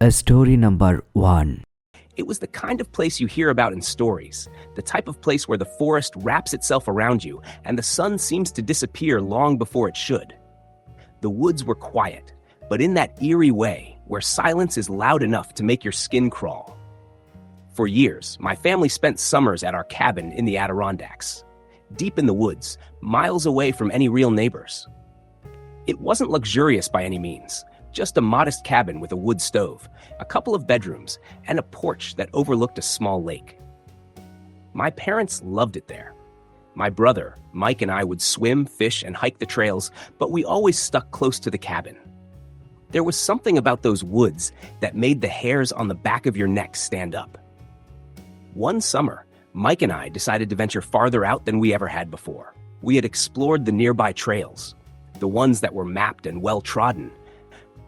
Story number 1. It was the kind of place you hear about in stories, the type of place where the forest wraps itself around you and the sun seems to disappear long before it should. The woods were quiet, but in that eerie way where silence is loud enough to make your skin crawl. For years, my family spent summers at our cabin in the Adirondacks, deep in the woods, miles away from any real neighbors. It wasn't luxurious by any means, just a modest cabin with a wood stove, a couple of bedrooms, and a porch that overlooked a small lake. My parents loved it there. My brother, Mike, and I would swim, fish, and hike the trails, but we always stuck close to the cabin. There was something about those woods that made the hairs on the back of your neck stand up. One summer, Mike and I decided to venture farther out than we ever had before. We had explored the nearby trails, the ones that were mapped and well-trodden,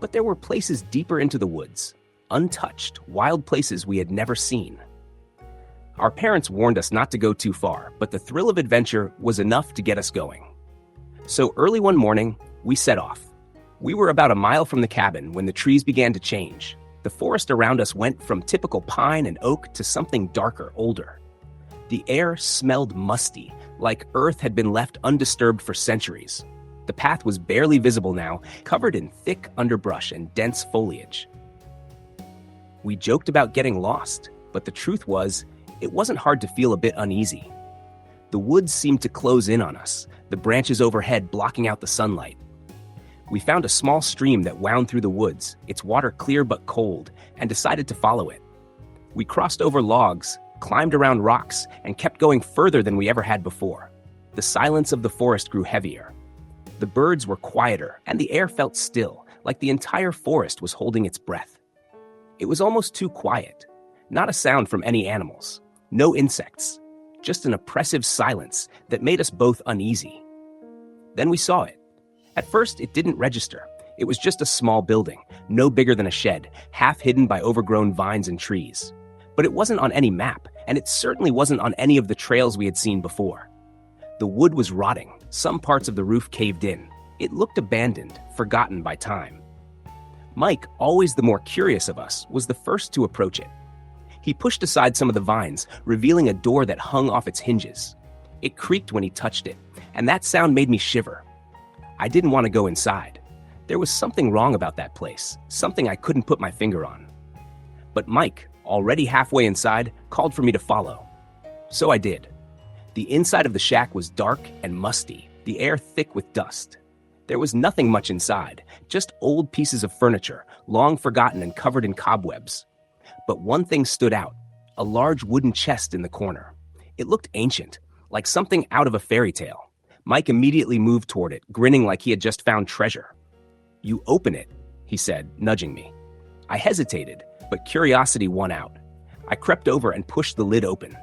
but there were places deeper into the woods, untouched, wild places we had never seen. Our parents warned us not to go too far, but the thrill of adventure was enough to get us going. So early one morning, we set off. We were about a mile from the cabin when the trees began to change. The forest around us went from typical pine and oak to something darker, older. The air smelled musty, like earth had been left undisturbed for centuries. The path was barely visible now, covered in thick underbrush and dense foliage. We joked about getting lost, but the truth was, it wasn't hard to feel a bit uneasy. The woods seemed to close in on us, the branches overhead blocking out the sunlight. We found a small stream that wound through the woods, its water clear but cold, and decided to follow it. We crossed over logs, climbed around rocks, and kept going further than we ever had before. The silence of the forest grew heavier. The birds were quieter, and the air felt still, like the entire forest was holding its breath. It was almost too quiet. Not a sound from any animals. No insects. Just an oppressive silence that made us both uneasy. Then we saw it. At first, it didn't register. It was just a small building, no bigger than a shed, half hidden by overgrown vines and trees. But it wasn't on any map, and it certainly wasn't on any of the trails we had seen before. The wood was rotting. Some parts of the roof caved in. It looked abandoned, forgotten by time. Mike, always the more curious of us, was the first to approach it. He pushed aside some of the vines, revealing a door that hung off its hinges. It creaked when he touched it, and that sound made me shiver. I didn't want to go inside. There was something wrong about that place, something I couldn't put my finger on. But Mike, already halfway inside, called for me to follow. So I did. The inside of the shack was dark and musty, the air thick with dust. There was nothing much inside, just old pieces of furniture, long forgotten and covered in cobwebs. But one thing stood out, a large wooden chest in the corner. It looked ancient, like something out of a fairy tale. Mike immediately moved toward it, grinning like he had just found treasure. "You open it," he said, nudging me. I hesitated, but curiosity won out. I crept over and pushed the lid open.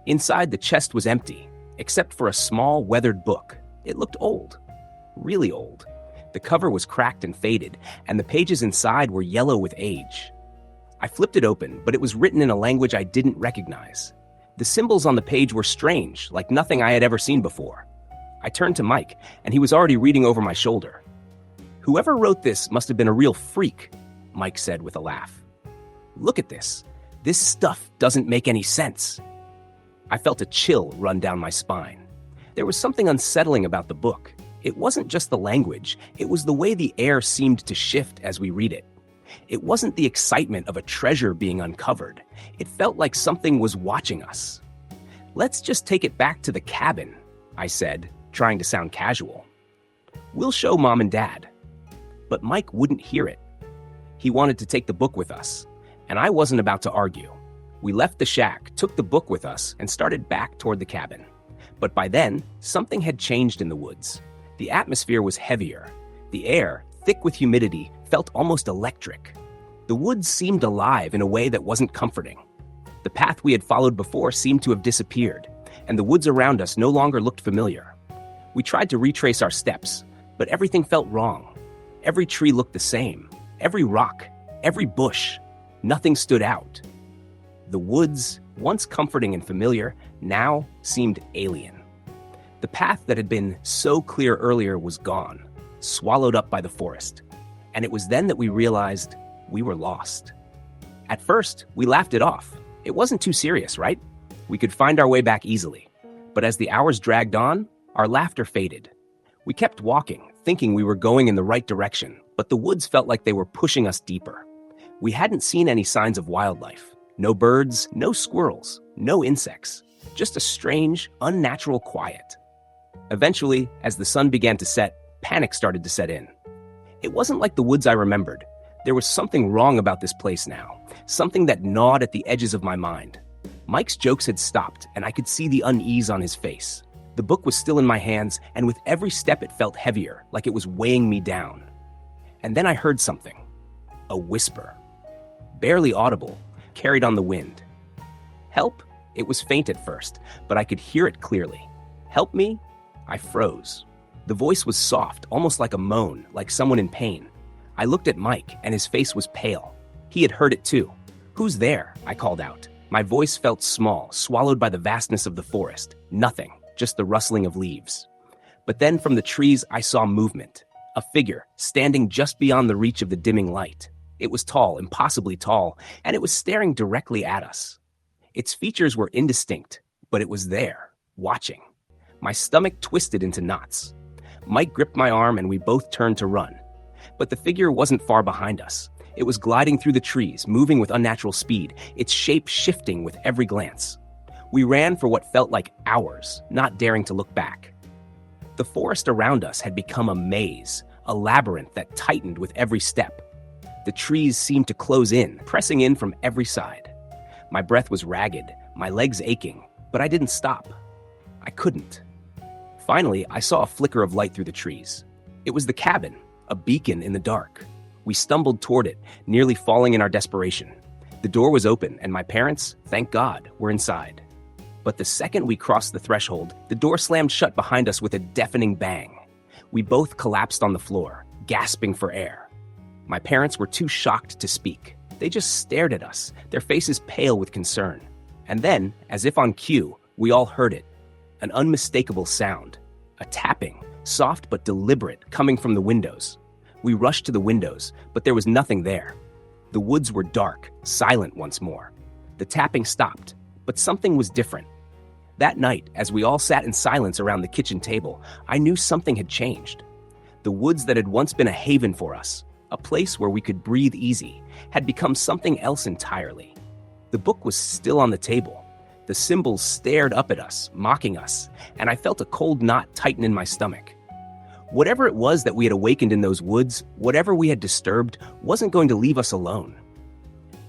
Inside, the chest was empty, except for a small, weathered book. It looked old. Really old. The cover was cracked and faded, and the pages inside were yellow with age. I flipped it open, but it was written in a language I didn't recognize. The symbols on the page were strange, like nothing I had ever seen before. I turned to Mike, and he was already reading over my shoulder. "Whoever wrote this must have been a real freak," Mike said with a laugh. "Look at this. This stuff doesn't make any sense." I felt a chill run down my spine. There was something unsettling about the book. It wasn't just the language, it was the way the air seemed to shift as we read it. It wasn't the excitement of a treasure being uncovered. It felt like something was watching us. "Let's just take it back to the cabin," I said, trying to sound casual. "We'll show Mom and Dad." But Mike wouldn't hear it. He wanted to take the book with us, and I wasn't about to argue. We left the shack, took the book with us, and started back toward the cabin. But by then, something had changed in the woods. The atmosphere was heavier. The air, thick with humidity, felt almost electric. The woods seemed alive in a way that wasn't comforting. The path we had followed before seemed to have disappeared, and the woods around us no longer looked familiar. We tried to retrace our steps, but everything felt wrong. Every tree looked the same. Every rock, every bush. Nothing stood out. The woods, once comforting and familiar, now seemed alien. The path that had been so clear earlier was gone, swallowed up by the forest. And it was then that we realized we were lost. At first, we laughed it off. It wasn't too serious, right? We could find our way back easily. But as the hours dragged on, our laughter faded. We kept walking, thinking we were going in the right direction, but the woods felt like they were pushing us deeper. We hadn't seen any signs of wildlife. No birds, no squirrels, no insects. Just a strange, unnatural quiet. Eventually, as the sun began to set, panic started to set in. It wasn't like the woods I remembered. There was something wrong about this place now, something that gnawed at the edges of my mind. Mike's jokes had stopped, and I could see the unease on his face. The book was still in my hands, and with every step it felt heavier, like it was weighing me down. And then I heard something. A whisper. Barely audible, carried on the wind. Help? It was faint at first, but I could hear it clearly. Help me? I froze. The voice was soft, almost like a moan, like someone in pain. I looked at Mike, and his face was pale. He had heard it too. Who's there? I called out. My voice felt small, swallowed by the vastness of the forest. Nothing, just the rustling of leaves. But then from the trees I saw movement. A figure, standing just beyond the reach of the dimming light. It was tall, impossibly tall, and it was staring directly at us. Its features were indistinct, but it was there, watching. My stomach twisted into knots. Mike gripped my arm and we both turned to run. But the figure wasn't far behind us. It was gliding through the trees, moving with unnatural speed, its shape shifting with every glance. We ran for what felt like hours, not daring to look back. The forest around us had become a maze, a labyrinth that tightened with every step. The trees seemed to close in, pressing in from every side. My breath was ragged, my legs aching, but I didn't stop. I couldn't. Finally, I saw a flicker of light through the trees. It was the cabin, a beacon in the dark. We stumbled toward it, nearly falling in our desperation. The door was open, and my parents, thank God, were inside. But the second we crossed the threshold, the door slammed shut behind us with a deafening bang. We both collapsed on the floor, gasping for air. My parents were too shocked to speak. They just stared at us, their faces pale with concern. And then, as if on cue, we all heard it. An unmistakable sound. A tapping, soft but deliberate, coming from the windows. We rushed to the windows, but there was nothing there. The woods were dark, silent once more. The tapping stopped, but something was different. That night, as we all sat in silence around the kitchen table, I knew something had changed. The woods that had once been a haven for us, a place where we could breathe easy, had become something else entirely. The book was still on the table. The symbols stared up at us, mocking us, and I felt a cold knot tighten in my stomach. Whatever it was that we had awakened in those woods, whatever we had disturbed, wasn't going to leave us alone.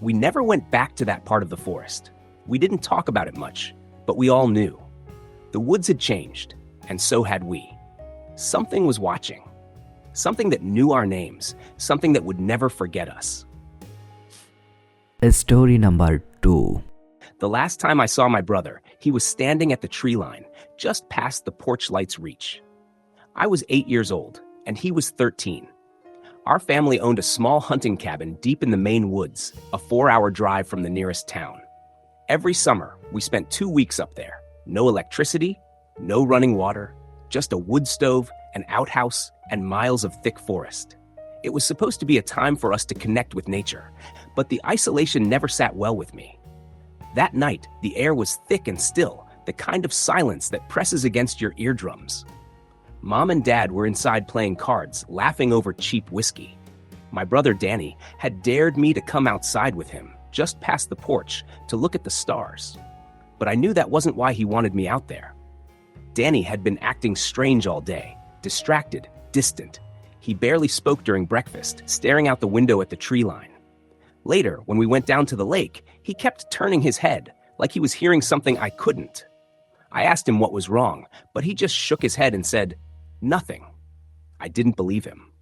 We never went back to that part of the forest. We didn't talk about it much, but we all knew. The woods had changed, and so had we. Something was watching. Something that knew our names, something that would never forget us. Story number 2. The last time I saw my brother, he was standing at the tree line, just past the porch light's reach. I was 8 years old, and he was 13. Our family owned a small hunting cabin deep in the Maine woods, a 4-hour drive from the nearest town. Every summer, we spent 2 weeks up there. No electricity, no running water, just a wood stove, an outhouse, and miles of thick forest. It was supposed to be a time for us to connect with nature, but the isolation never sat well with me. That night, the air was thick and still, the kind of silence that presses against your eardrums. Mom and Dad were inside playing cards, laughing over cheap whiskey. My brother Danny had dared me to come outside with him, just past the porch, to look at the stars. But I knew that wasn't why he wanted me out there. Danny had been acting strange all day, distracted, distant. He barely spoke during breakfast, staring out the window at the tree line. Later, when we went down to the lake, he kept turning his head, like he was hearing something I couldn't. I asked him what was wrong, but he just shook his head and said, "Nothing." I didn't believe him.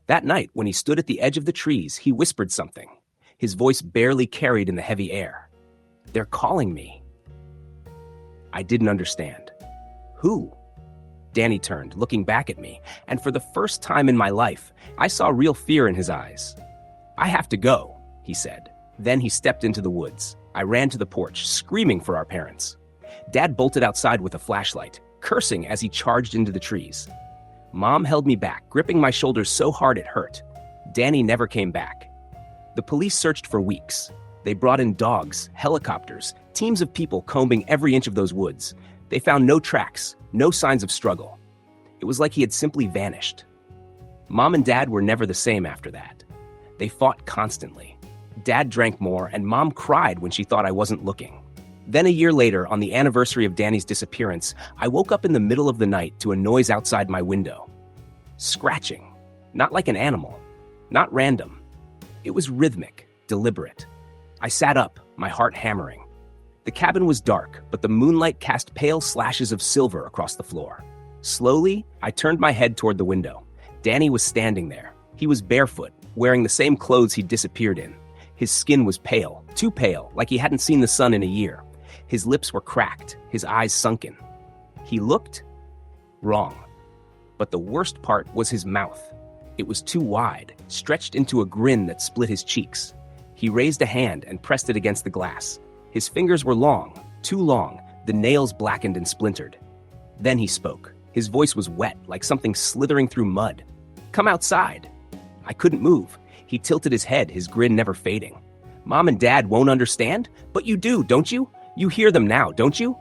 That night, when he stood at the edge of the trees, he whispered something. His voice barely carried in the heavy air. "They're calling me." I didn't understand. Who? Danny turned, looking back at me, and for the first time in my life, I saw real fear in his eyes. "I have to go," he said. Then he stepped into the woods. I ran to the porch, screaming for our parents. Dad bolted outside with a flashlight, cursing as he charged into the trees. Mom held me back, gripping my shoulders so hard it hurt. Danny never came back. The police searched for weeks. They brought in dogs, helicopters, teams of people combing every inch of those woods. They found no tracks, no signs of struggle. It was like he had simply vanished. Mom and Dad were never the same after that. They fought constantly. Dad drank more, and Mom cried when she thought I wasn't looking. Then a year later, on the anniversary of Danny's disappearance, I woke up in the middle of the night to a noise outside my window. Scratching. Not like an animal. Not random. It was rhythmic, deliberate. I sat up, my heart hammering. The cabin was dark, but the moonlight cast pale slashes of silver across the floor. Slowly, I turned my head toward the window. Danny was standing there. He was barefoot, wearing the same clothes he'd disappeared in. His skin was pale, too pale, like he hadn't seen the sun in a year. His lips were cracked, his eyes sunken. He looked wrong. But the worst part was his mouth. It was too wide, stretched into a grin that split his cheeks. He raised a hand and pressed it against the glass. His fingers were long, too long, the nails blackened and splintered. Then he spoke. His voice was wet, like something slithering through mud. "Come outside." I couldn't move. He tilted his head, his grin never fading. "Mom and Dad won't understand? But you do, don't you? You hear them now, don't you?"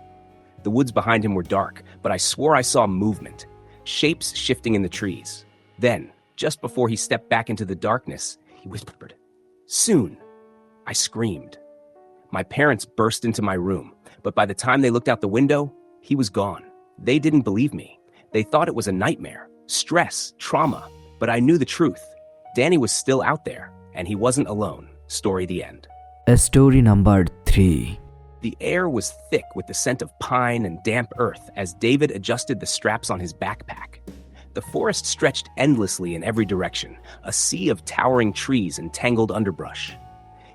The woods behind him were dark, but I swore I saw movement, shapes shifting in the trees. Then, just before he stepped back into the darkness, he whispered, "Soon." I screamed. My parents burst into my room, but by the time they looked out the window, he was gone. They didn't believe me. They thought it was a nightmare, stress, trauma, but I knew the truth. Danny was still out there, and he wasn't alone. Story the end. Story number 3. The air was thick with the scent of pine and damp earth as David adjusted the straps on his backpack. The forest stretched endlessly in every direction, a sea of towering trees and tangled underbrush.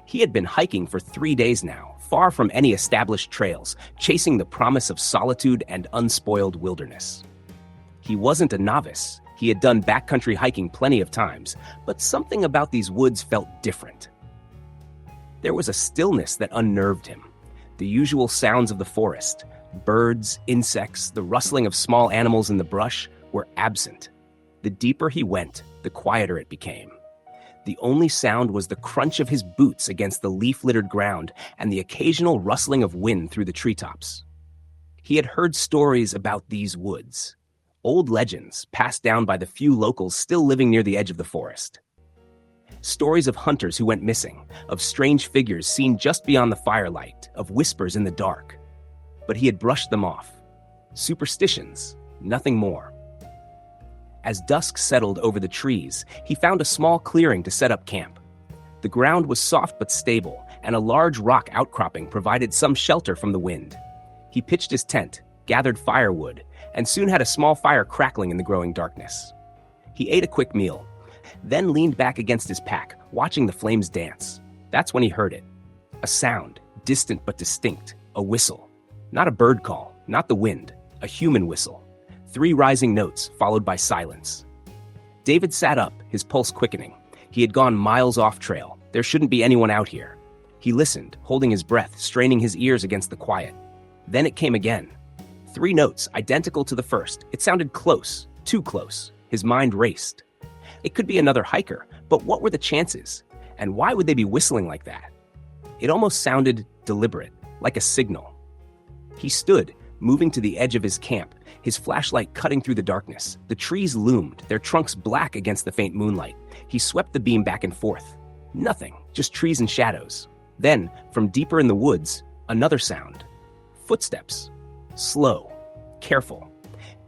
He had been hiking for 3 days now, far from any established trails, chasing the promise of solitude and unspoiled wilderness. He wasn't a novice. He had done backcountry hiking plenty of times, but something about these woods felt different. There was a stillness that unnerved him. The usual sounds of the forest, birds, insects, the rustling of small animals in the brush, were absent. The deeper he went, the quieter it became. The only sound was the crunch of his boots against the leaf-littered ground and the occasional rustling of wind through the treetops. He had heard stories about these woods, old legends passed down by the few locals still living near the edge of the forest. Stories of hunters who went missing, of strange figures seen just beyond the firelight, of whispers in the dark. But he had brushed them off. Superstitions, nothing more. As dusk settled over the trees, he found a small clearing to set up camp. The ground was soft but stable, and a large rock outcropping provided some shelter from the wind. He pitched his tent, gathered firewood, and soon had a small fire crackling in the growing darkness. He ate a quick meal, then leaned back against his pack, watching the flames dance. That's when he heard it. A sound, distant but distinct, a whistle. Not a bird call, not the wind, a human whistle. 3 rising notes, followed by silence. David sat up, his pulse quickening. He had gone miles off trail. There shouldn't be anyone out here. He listened, holding his breath, straining his ears against the quiet. Then it came again. 3 notes, identical to the first. It sounded close, too close. His mind raced. It could be another hiker, but what were the chances? And why would they be whistling like that? It almost sounded deliberate, like a signal. He stood, moving to the edge of his camp, his flashlight cutting through the darkness. The trees loomed, their trunks black against the faint moonlight. He swept the beam back and forth. Nothing, just trees and shadows. Then, from deeper in the woods, another sound. Footsteps. Slow, careful.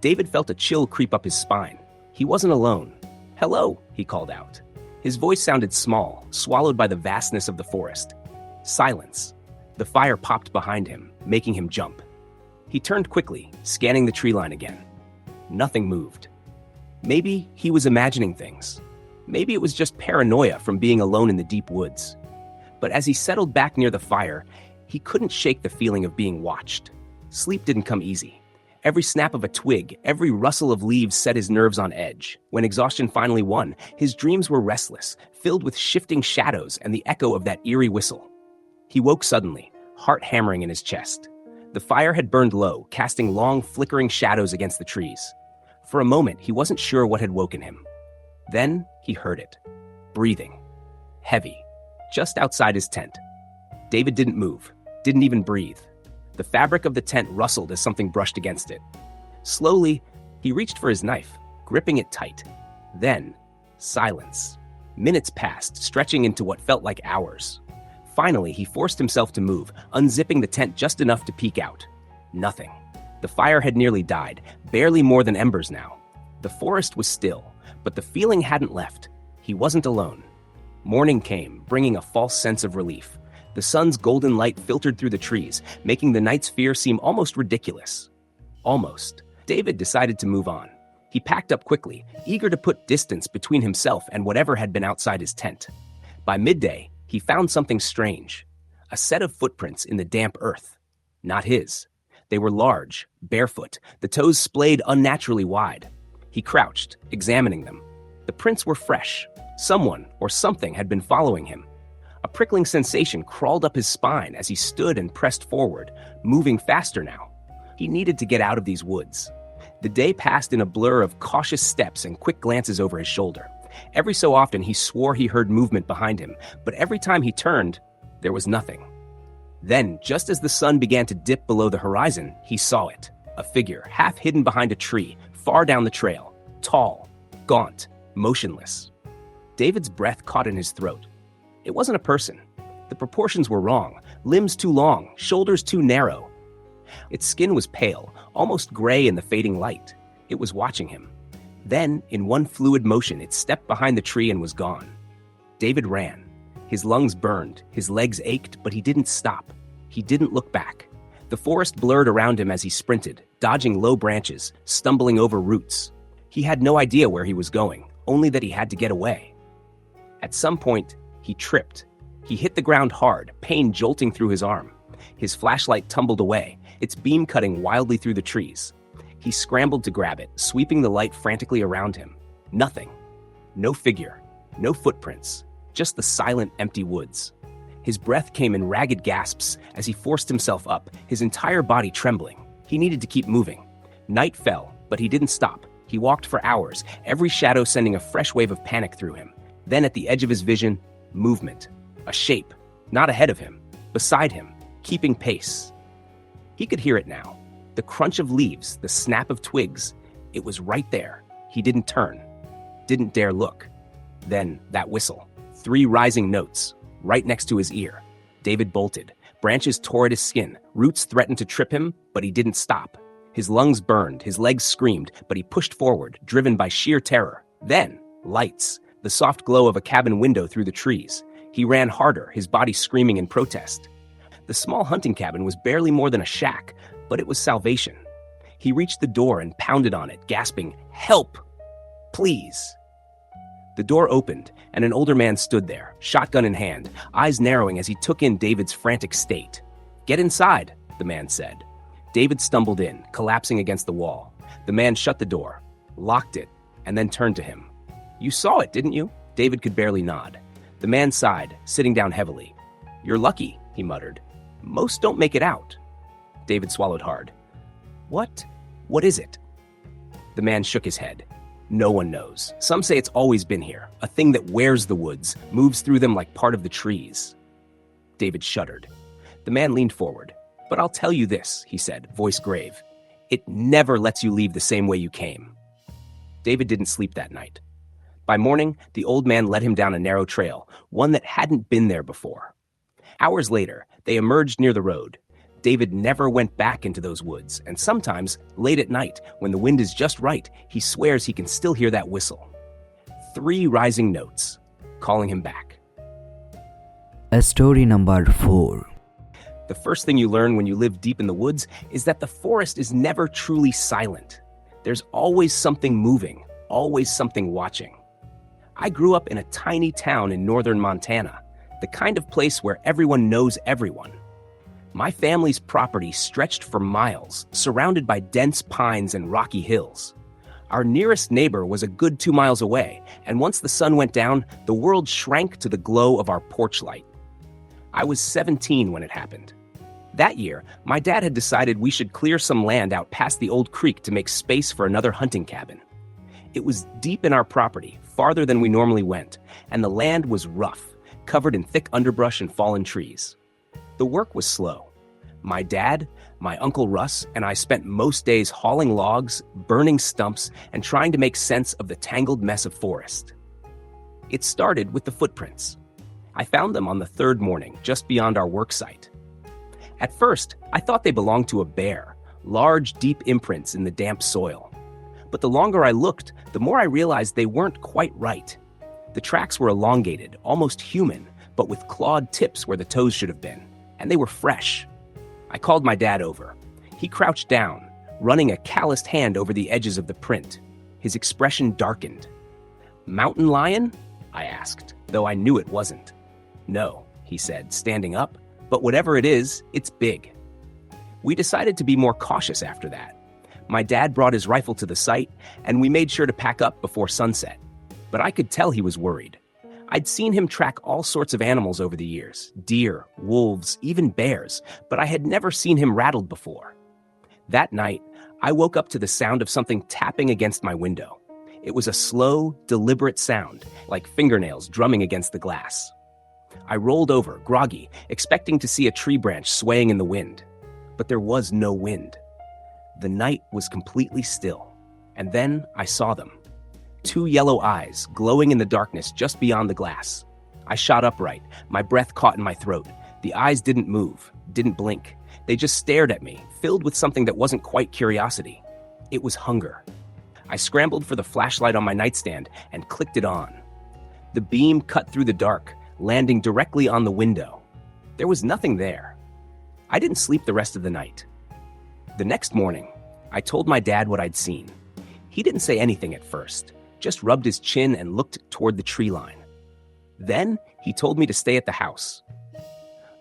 David felt a chill creep up his spine. He wasn't alone. "Hello," he called out. His voice sounded small, swallowed by the vastness of the forest. Silence. The fire popped behind him, making him jump. He turned quickly, scanning the tree line again. Nothing moved. Maybe he was imagining things. Maybe it was just paranoia from being alone in the deep woods. But as he settled back near the fire, he couldn't shake the feeling of being watched. Sleep didn't come easy. Every snap of a twig, every rustle of leaves set his nerves on edge. When exhaustion finally won, his dreams were restless, filled with shifting shadows and the echo of that eerie whistle. He woke suddenly, heart hammering in his chest. The fire had burned low, casting long, flickering shadows against the trees. For a moment, he wasn't sure what had woken him. Then he heard it. Breathing. Heavy. Just outside his tent. David didn't move, didn't even breathe. The fabric of the tent rustled as something brushed against it. Slowly, he reached for his knife, gripping it tight. Then, silence. Minutes passed, stretching into what felt like hours. Finally, he forced himself to move, unzipping the tent just enough to peek out. Nothing. The fire had nearly died, barely more than embers now. The forest was still, but the feeling hadn't left. He wasn't alone. Morning came, bringing a false sense of relief. The sun's golden light filtered through the trees, making the night's fear seem almost ridiculous. Almost. David decided to move on. He packed up quickly, eager to put distance between himself and whatever had been outside his tent. By midday, he found something strange. A set of footprints in the damp earth. Not his. They were large, barefoot, the toes splayed unnaturally wide. He crouched, examining them. The prints were fresh. Someone or something had been following him. A prickling sensation crawled up his spine as he stood and pressed forward, moving faster now. He needed to get out of these woods. The day passed in a blur of cautious steps and quick glances over his shoulder. Every so often he swore he heard movement behind him, but every time he turned, there was nothing. Then, just as the sun began to dip below the horizon, he saw it. A figure, half hidden behind a tree, far down the trail. Tall, gaunt, motionless. David's breath caught in his throat. It wasn't a person. The proportions were wrong. Limbs too long, shoulders too narrow. Its skin was pale, almost gray in the fading light. It was watching him. Then, in one fluid motion, it stepped behind the tree and was gone. David ran. His lungs burned, his legs ached, but he didn't stop. He didn't look back. The forest blurred around him as he sprinted, dodging low branches, stumbling over roots. He had no idea where he was going, only that he had to get away. At some point, he tripped. He hit the ground hard, pain jolting through his arm. His flashlight tumbled away, its beam cutting wildly through the trees. He scrambled to grab it, sweeping the light frantically around him. Nothing. No figure. No footprints. Just the silent, empty woods. His breath came in ragged gasps as he forced himself up, his entire body trembling. He needed to keep moving. Night fell, but he didn't stop. He walked for hours, every shadow sending a fresh wave of panic through him. Then at the edge of his vision, movement. A shape. Not ahead of him. Beside him. Keeping pace. He could hear it now. The crunch of leaves, the snap of twigs. It was right there. He didn't turn. Didn't dare look. Then, that whistle. 3 rising notes, right next to his ear. David bolted. Branches tore at his skin. Roots threatened to trip him, but he didn't stop. His lungs burned, his legs screamed, but he pushed forward, driven by sheer terror. Then, lights. The soft glow of a cabin window through the trees. He ran harder, his body screaming in protest. The small hunting cabin was barely more than a shack, but it was salvation. He reached the door and pounded on it, gasping, "Help! Please!" The door opened, and an older man stood there, shotgun in hand, eyes narrowing as he took in David's frantic state. "Get inside," the man said. David stumbled in, collapsing against the wall. The man shut the door, locked it, and then turned to him. "You saw it, didn't you?" David could barely nod. The man sighed, sitting down heavily. "You're lucky," he muttered. "Most don't make it out." David swallowed hard. What is it?" The man shook his head. "No one knows. Some say it's always been here, a thing that wears the woods, moves through them like part of the trees." David shuddered. The man leaned forward. "But I'll tell you this," he said, voice grave. "It never lets you leave the same way you came." David didn't sleep that night. By morning, the old man led him down a narrow trail, one that hadn't been there before. Hours later, they emerged near the road. David never went back into those woods, and sometimes, late at night, when the wind is just right, he swears he can still hear that whistle. 3 rising notes, calling him back. Story number 4. The first thing you learn when you live deep in the woods is that the forest is never truly silent. There's always something moving, always something watching. I grew up in a tiny town in northern Montana, the kind of place where everyone knows everyone. My family's property stretched for miles, surrounded by dense pines and rocky hills. Our nearest neighbor was a good 2 miles away, and once the sun went down, the world shrank to the glow of our porch light. I was 17 when it happened. That year, my dad had decided we should clear some land out past the old creek to make space for another hunting cabin. It was deep in our property, farther than we normally went, and the land was rough, covered in thick underbrush and fallen trees. The work was slow. My dad, my Uncle Russ, and I spent most days hauling logs, burning stumps, and trying to make sense of the tangled mess of forest. It started with the footprints. I found them on the third morning, just beyond our work site. At first, I thought they belonged to a bear, large, deep imprints in the damp soil. But the longer I looked, the more I realized they weren't quite right. The tracks were elongated, almost human, but with clawed tips where the toes should have been, and they were fresh. I called my dad over. He crouched down, running a calloused hand over the edges of the print. His expression darkened. "Mountain lion?" I asked, though I knew it wasn't. "No," he said, standing up, "but whatever it is, it's big." We decided to be more cautious after that. My dad brought his rifle to the site, and we made sure to pack up before sunset. But I could tell he was worried. I'd seen him track all sorts of animals over the years, deer, wolves, even bears, but I had never seen him rattled before. That night, I woke up to the sound of something tapping against my window. It was a slow, deliberate sound, like fingernails drumming against the glass. I rolled over, groggy, expecting to see a tree branch swaying in the wind. But there was no wind. The night was completely still, and then I saw them. 2 yellow eyes, glowing in the darkness just beyond the glass. I shot upright, my breath caught in my throat. The eyes didn't move, didn't blink. They just stared at me, filled with something that wasn't quite curiosity. It was hunger. I scrambled for the flashlight on my nightstand and clicked it on. The beam cut through the dark, landing directly on the window. There was nothing there. I didn't sleep the rest of the night. The next morning, I told my dad what I'd seen. He didn't say anything at first, just rubbed his chin and looked toward the tree line. Then he told me to stay at the house.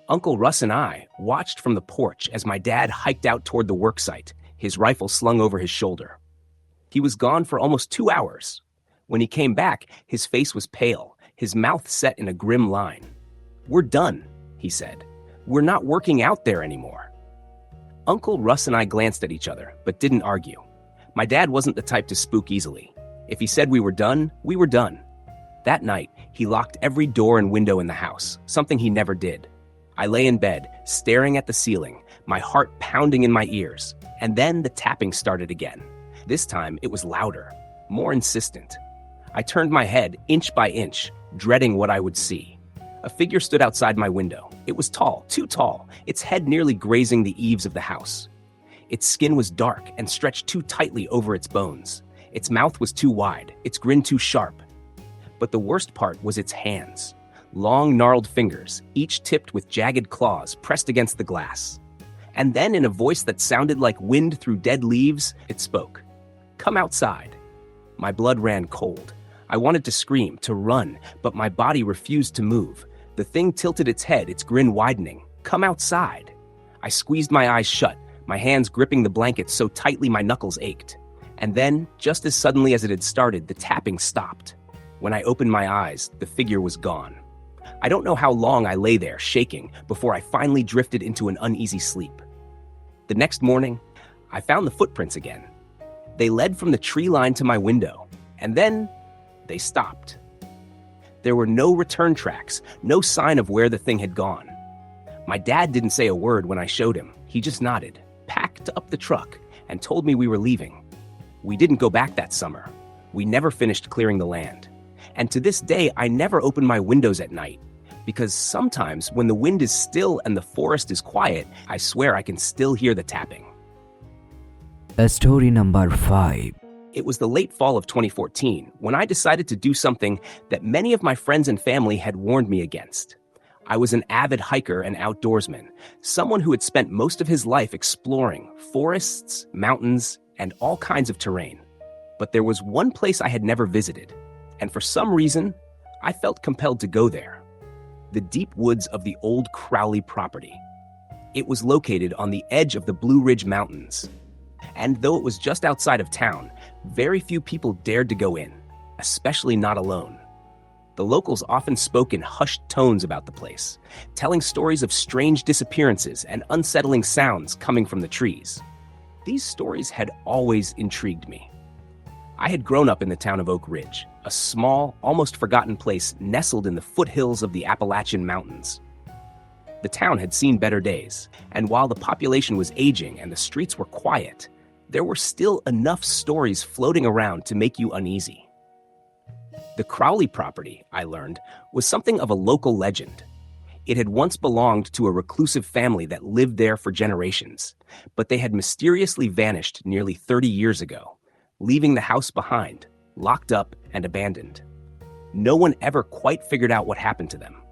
Uncle Russ and I watched from the porch as my dad hiked out toward the worksite, his rifle slung over his shoulder. He was gone for almost 2 hours. When he came back, his face was pale, his mouth set in a grim line. "We're done," he said. "We're not working out there anymore." Uncle Russ and I glanced at each other, but didn't argue. My dad wasn't the type to spook easily. If he said we were done, we were done. That night, he locked every door and window in the house, something he never did. I lay in bed, staring at the ceiling, my heart pounding in my ears, and then the tapping started again. This time, it was louder, more insistent. I turned my head inch by inch, dreading what I would see. A figure stood outside my window. It was tall, too tall, its head nearly grazing the eaves of the house. Its skin was dark and stretched too tightly over its bones. Its mouth was too wide, its grin too sharp. But the worst part was its hands. Long, gnarled fingers, each tipped with jagged claws pressed against the glass. And then, in a voice that sounded like wind through dead leaves, it spoke. "Come outside." My blood ran cold. I wanted to scream, to run, but my body refused to move. The thing tilted its head, its grin widening. "Come outside." I squeezed my eyes shut, my hands gripping the blanket so tightly my knuckles ached. And then, just as suddenly as it had started, the tapping stopped. When I opened my eyes, the figure was gone. I don't know how long I lay there, shaking, before I finally drifted into an uneasy sleep. The next morning, I found the footprints again. They led from the tree line to my window, and then they stopped. There were no return tracks, no sign of where the thing had gone. My dad didn't say a word when I showed him. He just nodded, packed up the truck, and told me we were leaving. We didn't go back that summer. We never finished clearing the land. And to this day, I never open my windows at night, because sometimes when the wind is still and the forest is quiet, I swear I can still hear the tapping. Story number 5. It was the late fall of 2014 when I decided to do something that many of my friends and family had warned me against. I was an avid hiker and outdoorsman, someone who had spent most of his life exploring forests, mountains, and all kinds of terrain. But there was one place I had never visited, and for some reason, I felt compelled to go there. The deep woods of the old Crowley property. It was located on the edge of the Blue Ridge Mountains. And though it was just outside of town, very few people dared to go in, especially not alone. The locals often spoke in hushed tones about the place, telling stories of strange disappearances and unsettling sounds coming from the trees. These stories had always intrigued me. I had grown up in the town of Oak Ridge, a small, almost forgotten place nestled in the foothills of the Appalachian Mountains. The town had seen better days, and while the population was aging and the streets were quiet, there were still enough stories floating around to make you uneasy. The Crowley property, I learned, was something of a local legend. It had once belonged to a reclusive family that lived there for generations, but they had mysteriously vanished nearly 30 years ago, leaving the house behind, locked up and abandoned. No one ever quite figured out what happened to them.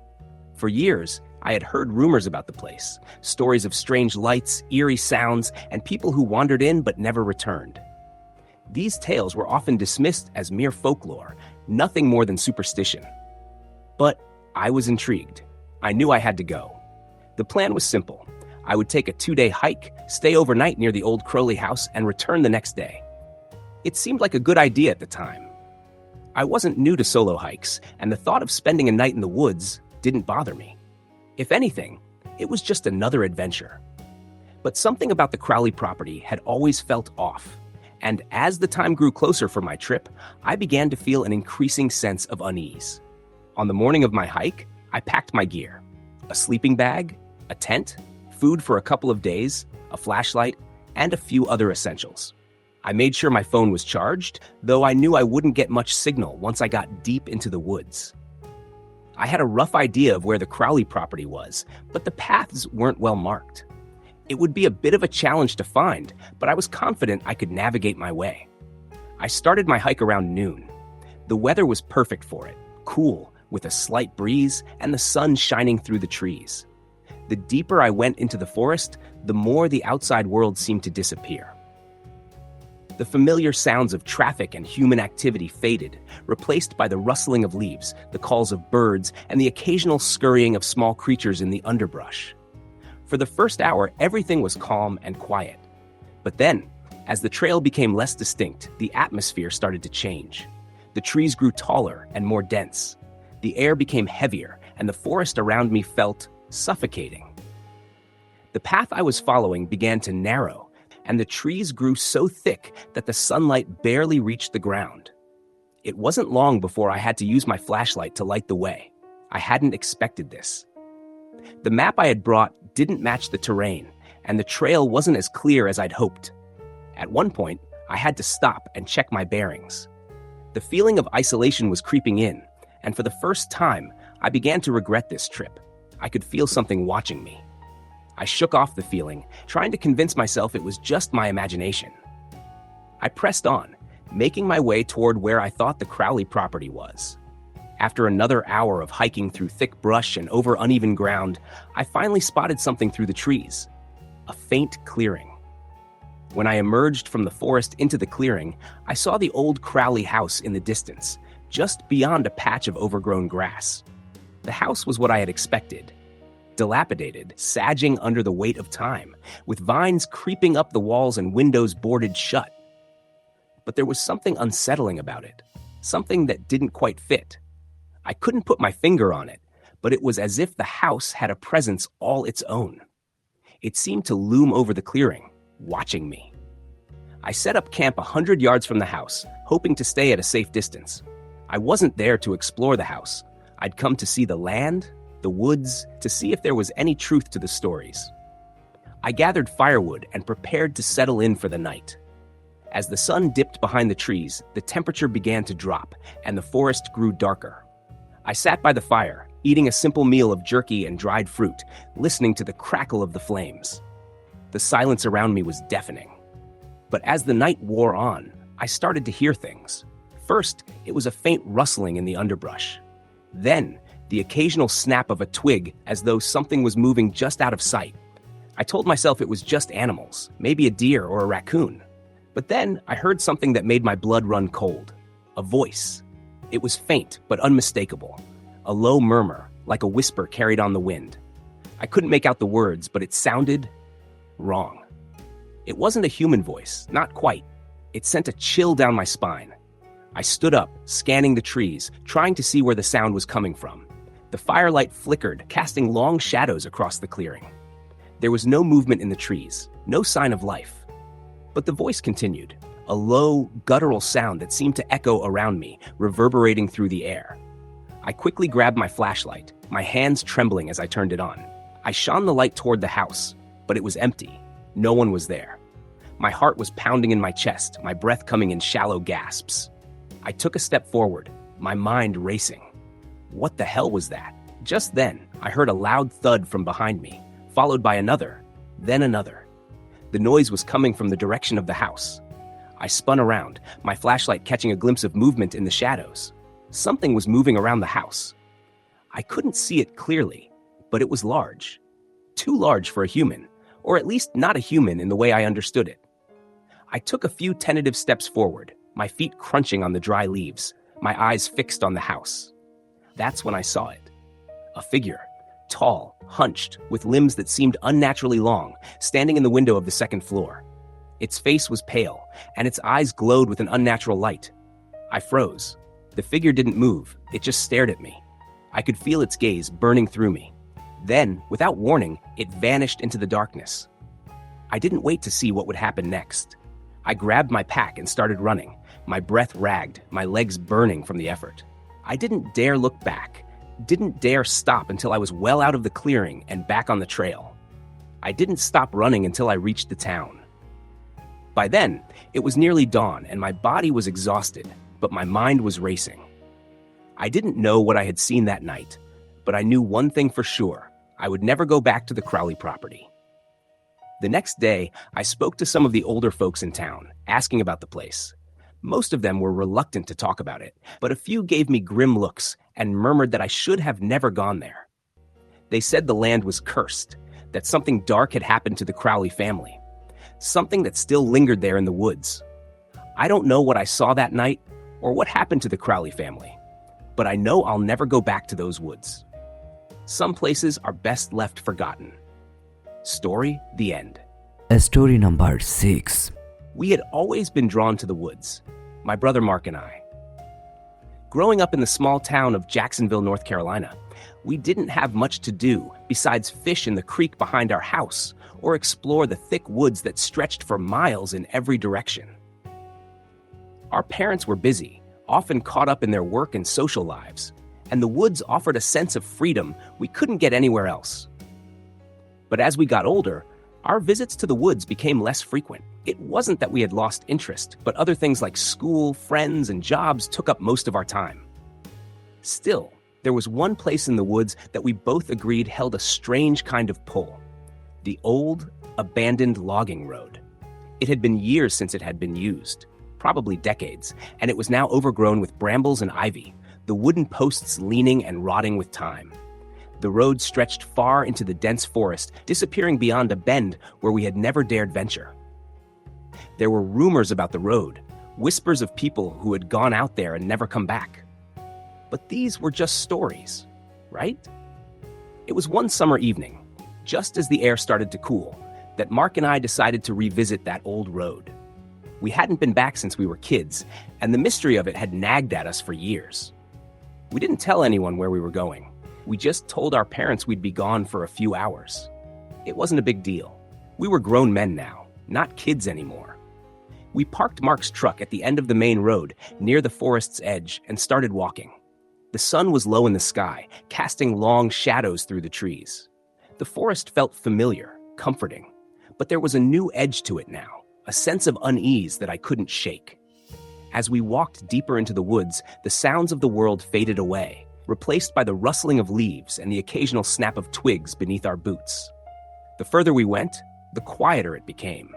For years, I had heard rumors about the place, stories of strange lights, eerie sounds, and people who wandered in but never returned. These tales were often dismissed as mere folklore, nothing more than superstition. But I was intrigued. I knew I had to go. The plan was simple. I would take a 2-day hike, stay overnight near the old Crowley house, and return the next day. It seemed like a good idea at the time. I wasn't new to solo hikes, and the thought of spending a night in the woods didn't bother me. If anything, it was just another adventure. But something about the Crowley property had always felt off, and as the time grew closer for my trip, I began to feel an increasing sense of unease. On the morning of my hike, I packed my gear: a sleeping bag, a tent, food for a couple of days, a flashlight, and a few other essentials. I made sure my phone was charged, though I knew I wouldn't get much signal once I got deep into the woods. I had a rough idea of where the Crowley property was, but the paths weren't well marked. It would be a bit of a challenge to find, but I was confident I could navigate my way. I started my hike around noon. The weather was perfect for it, cool, with a slight breeze and the sun shining through the trees. The deeper I went into the forest, the more the outside world seemed to disappear. The familiar sounds of traffic and human activity faded, replaced by the rustling of leaves, the calls of birds, and the occasional scurrying of small creatures in the underbrush. For the first hour, everything was calm and quiet. But then, as the trail became less distinct, the atmosphere started to change. The trees grew taller and more dense. The air became heavier, and the forest around me felt suffocating. The path I was following began to narrow, and the trees grew so thick that the sunlight barely reached the ground. It wasn't long before I had to use my flashlight to light the way. I hadn't expected this. The map I had brought didn't match the terrain, and the trail wasn't as clear as I'd hoped. At one point, I had to stop and check my bearings. The feeling of isolation was creeping in, and for the first time, I began to regret this trip. I could feel something watching me. I shook off the feeling, trying to convince myself it was just my imagination. I pressed on, making my way toward where I thought the Crowley property was. After another hour of hiking through thick brush and over uneven ground, I finally spotted something through the trees: a faint clearing. When I emerged from the forest into the clearing, I saw the old Crowley house in the distance, just beyond a patch of overgrown grass. The house was what I had expected: dilapidated, sagging under the weight of time, with vines creeping up the walls and windows boarded shut. But there was something unsettling about it, something that didn't quite fit. I couldn't put my finger on it, but it was as if the house had a presence all its own. It seemed to loom over the clearing, watching me. I set up camp 100 yards from the house, hoping to stay at a safe distance. I wasn't there to explore the house. I'd come to see the land, the woods, to see if there was any truth to the stories. I gathered firewood and prepared to settle in for the night. As the sun dipped behind the trees, the temperature began to drop, and the forest grew darker. I sat by the fire, eating a simple meal of jerky and dried fruit, listening to the crackle of the flames. The silence around me was deafening. But as the night wore on, I started to hear things. First, it was a faint rustling in the underbrush. Then, the occasional snap of a twig as though something was moving just out of sight. I told myself it was just animals, maybe a deer or a raccoon. But then I heard something that made my blood run cold. A voice. It was faint but unmistakable. A low murmur, like a whisper carried on the wind. I couldn't make out the words, but it sounded wrong. It wasn't a human voice, not quite. It sent a chill down my spine. I stood up, scanning the trees, trying to see where the sound was coming from. The firelight flickered, casting long shadows across the clearing. There was no movement in the trees, no sign of life. But the voice continued, a low, guttural sound that seemed to echo around me, reverberating through the air. I quickly grabbed my flashlight, my hands trembling as I turned it on. I shone the light toward the house, but it was empty. No one was there. My heart was pounding in my chest, my breath coming in shallow gasps. I took a step forward, my mind racing. What the hell was that? Just then, I heard a loud thud from behind me, followed by another, then another. The noise was coming from the direction of the house. I spun around, my flashlight catching a glimpse of movement in the shadows. Something was moving around the house. I couldn't see it clearly, but it was large. Too large for a human, or at least not a human in the way I understood it. I took a few tentative steps forward, my feet crunching on the dry leaves, my eyes fixed on the house. That's when I saw it. A figure, tall, hunched, with limbs that seemed unnaturally long, standing in the window of the second floor. Its face was pale, and its eyes glowed with an unnatural light. I froze. The figure didn't move, it just stared at me. I could feel its gaze burning through me. Then, without warning, it vanished into the darkness. I didn't wait to see what would happen next. I grabbed my pack and started running, my breath ragged, my legs burning from the effort. I didn't dare look back, didn't dare stop until I was well out of the clearing and back on the trail. I didn't stop running until I reached the town. By then, it was nearly dawn and my body was exhausted, but my mind was racing. I didn't know what I had seen that night, but I knew one thing for sure: I would never go back to the Crowley property. The next day, I spoke to some of the older folks in town, asking about the place. Most of them were reluctant to talk about it, but a few gave me grim looks and murmured that I should have never gone there. They said the land was cursed, that something dark had happened to the Crowley family, something that still lingered there in the woods. I don't know what I saw that night or what happened to the Crowley family, but I know I'll never go back to those woods. Some places are best left forgotten. Story, the end. Story number 6. We had always been drawn to the woods, my brother Mark and I. Growing up in the small town of Jacksonville, North Carolina, we didn't have much to do besides fish in the creek behind our house or explore the thick woods that stretched for miles in every direction. Our parents were busy, often caught up in their work and social lives, and the woods offered a sense of freedom we couldn't get anywhere else. But as we got older, our visits to the woods became less frequent. It wasn't that we had lost interest, but other things like school, friends, and jobs took up most of our time. Still, there was one place in the woods that we both agreed held a strange kind of pull: the old, abandoned logging road. It had been years since it had been used, probably decades, and it was now overgrown with brambles and ivy, the wooden posts leaning and rotting with time. The road stretched far into the dense forest, disappearing beyond a bend where we had never dared venture. There were rumors about the road, whispers of people who had gone out there and never come back. But these were just stories, right? It was one summer evening, just as the air started to cool, that Mark and I decided to revisit that old road. We hadn't been back since we were kids, and the mystery of it had nagged at us for years. We didn't tell anyone where we were going. We just told our parents we'd be gone for a few hours. It wasn't a big deal. We were grown men now, not kids anymore. We parked Mark's truck at the end of the main road, near the forest's edge, and started walking. The sun was low in the sky, casting long shadows through the trees. The forest felt familiar, comforting, but there was a new edge to it now, a sense of unease that I couldn't shake. As we walked deeper into the woods, the sounds of the world faded away, replaced by the rustling of leaves and the occasional snap of twigs beneath our boots. The further we went, the quieter it became.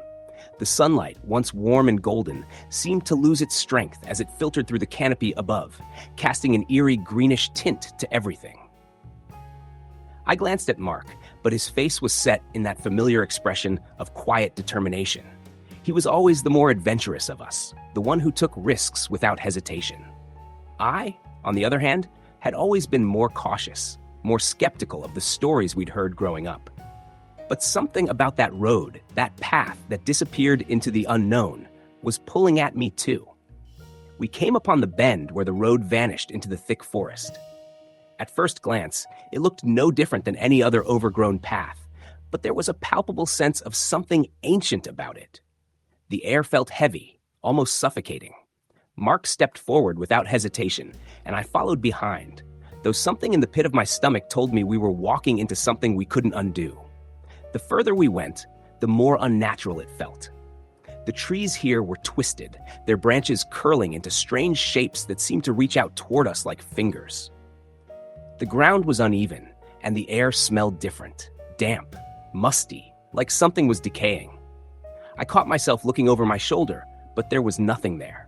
The sunlight, once warm and golden, seemed to lose its strength as it filtered through the canopy above, casting an eerie greenish tint to everything. I glanced at Mark, but his face was set in that familiar expression of quiet determination. He was always the more adventurous of us, the one who took risks without hesitation. I, on the other hand, had always been more cautious, more skeptical of the stories we'd heard growing up. But something about that road, that path that disappeared into the unknown, was pulling at me too. We came upon the bend where the road vanished into the thick forest. At first glance, it looked no different than any other overgrown path, but there was a palpable sense of something ancient about it. The air felt heavy, almost suffocating. Mark stepped forward without hesitation, and I followed behind. though something in the pit of my stomach told me we were walking into something we couldn't undo. The further we went, the more unnatural it felt. The trees here were twisted, their branches curling into strange shapes that seemed to reach out toward us like fingers. The ground was uneven, and the air smelled different, damp, musty, like something was decaying. I caught myself looking over my shoulder, but there was nothing there.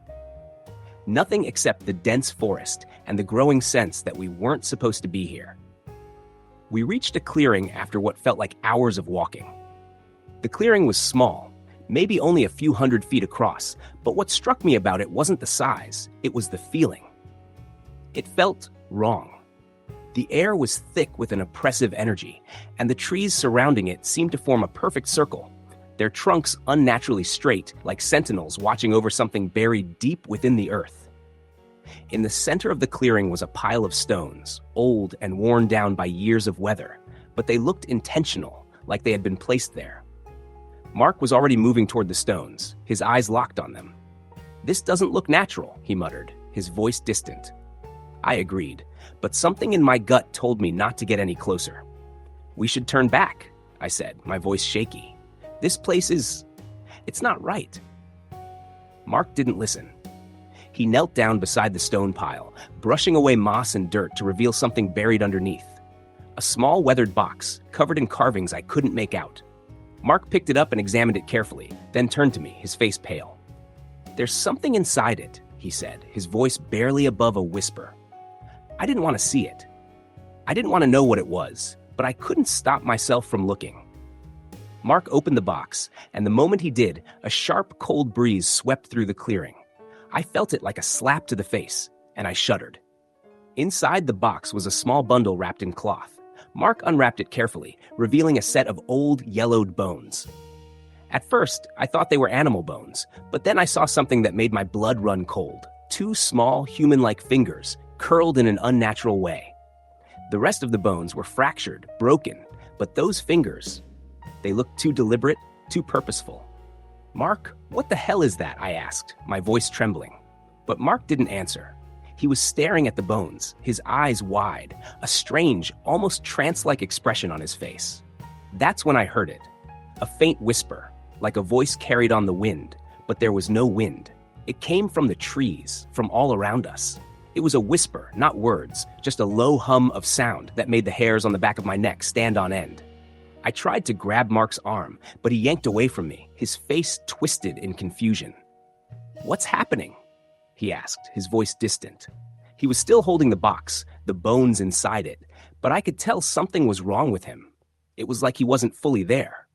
Nothing except the dense forest and the growing sense that we weren't supposed to be here. We reached a clearing after what felt like hours of walking. The clearing was small, maybe only a few 100 feet across, but what struck me about it wasn't the size, it was the feeling. It felt wrong. The air was thick with an oppressive energy, and the trees surrounding it seemed to form a perfect circle, their trunks unnaturally straight, like sentinels watching over something buried deep within the earth. In the center of the clearing was a pile of stones, old and worn down by years of weather, but they looked intentional, like they had been placed there. Mark was already moving toward the stones, his eyes locked on them. "This doesn't look natural," he muttered, his voice distant. I agreed, but something in my gut told me not to get any closer. "We should turn back," I said, my voice shaky. "This place it's not right." Mark didn't listen. He knelt down beside the stone pile, brushing away moss and dirt to reveal something buried underneath. A small weathered box, covered in carvings I couldn't make out. Mark picked it up and examined it carefully, then turned to me, his face pale. "There's something inside it," he said, his voice barely above a whisper. I didn't want to see it. I didn't want to know what it was, but I couldn't stop myself from looking. Mark opened the box, and the moment he did, a sharp, cold breeze swept through the clearing. I felt it like a slap to the face, and I shuddered. Inside the box was a small bundle wrapped in cloth. Mark unwrapped it carefully, revealing a set of old, yellowed bones. At first, I thought they were animal bones, but then I saw something that made my blood run cold. 2 small, human-like fingers, curled in an unnatural way. The rest of the bones were fractured, broken, but those fingers, they looked too deliberate, too purposeful. "Mark, what the hell is that?" I asked, my voice trembling. But Mark didn't answer. He was staring at the bones, his eyes wide, a strange, almost trance-like expression on his face. That's when I heard it. A faint whisper, like a voice carried on the wind, but there was no wind. It came from the trees, from all around us. It was a whisper, not words, just a low hum of sound that made the hairs on the back of my neck stand on end. I tried to grab Mark's arm, but he yanked away from me, his face twisted in confusion. "What's happening?" he asked, his voice distant. He was still holding the box, the bones inside it, but I could tell something was wrong with him. It was like he wasn't fully there.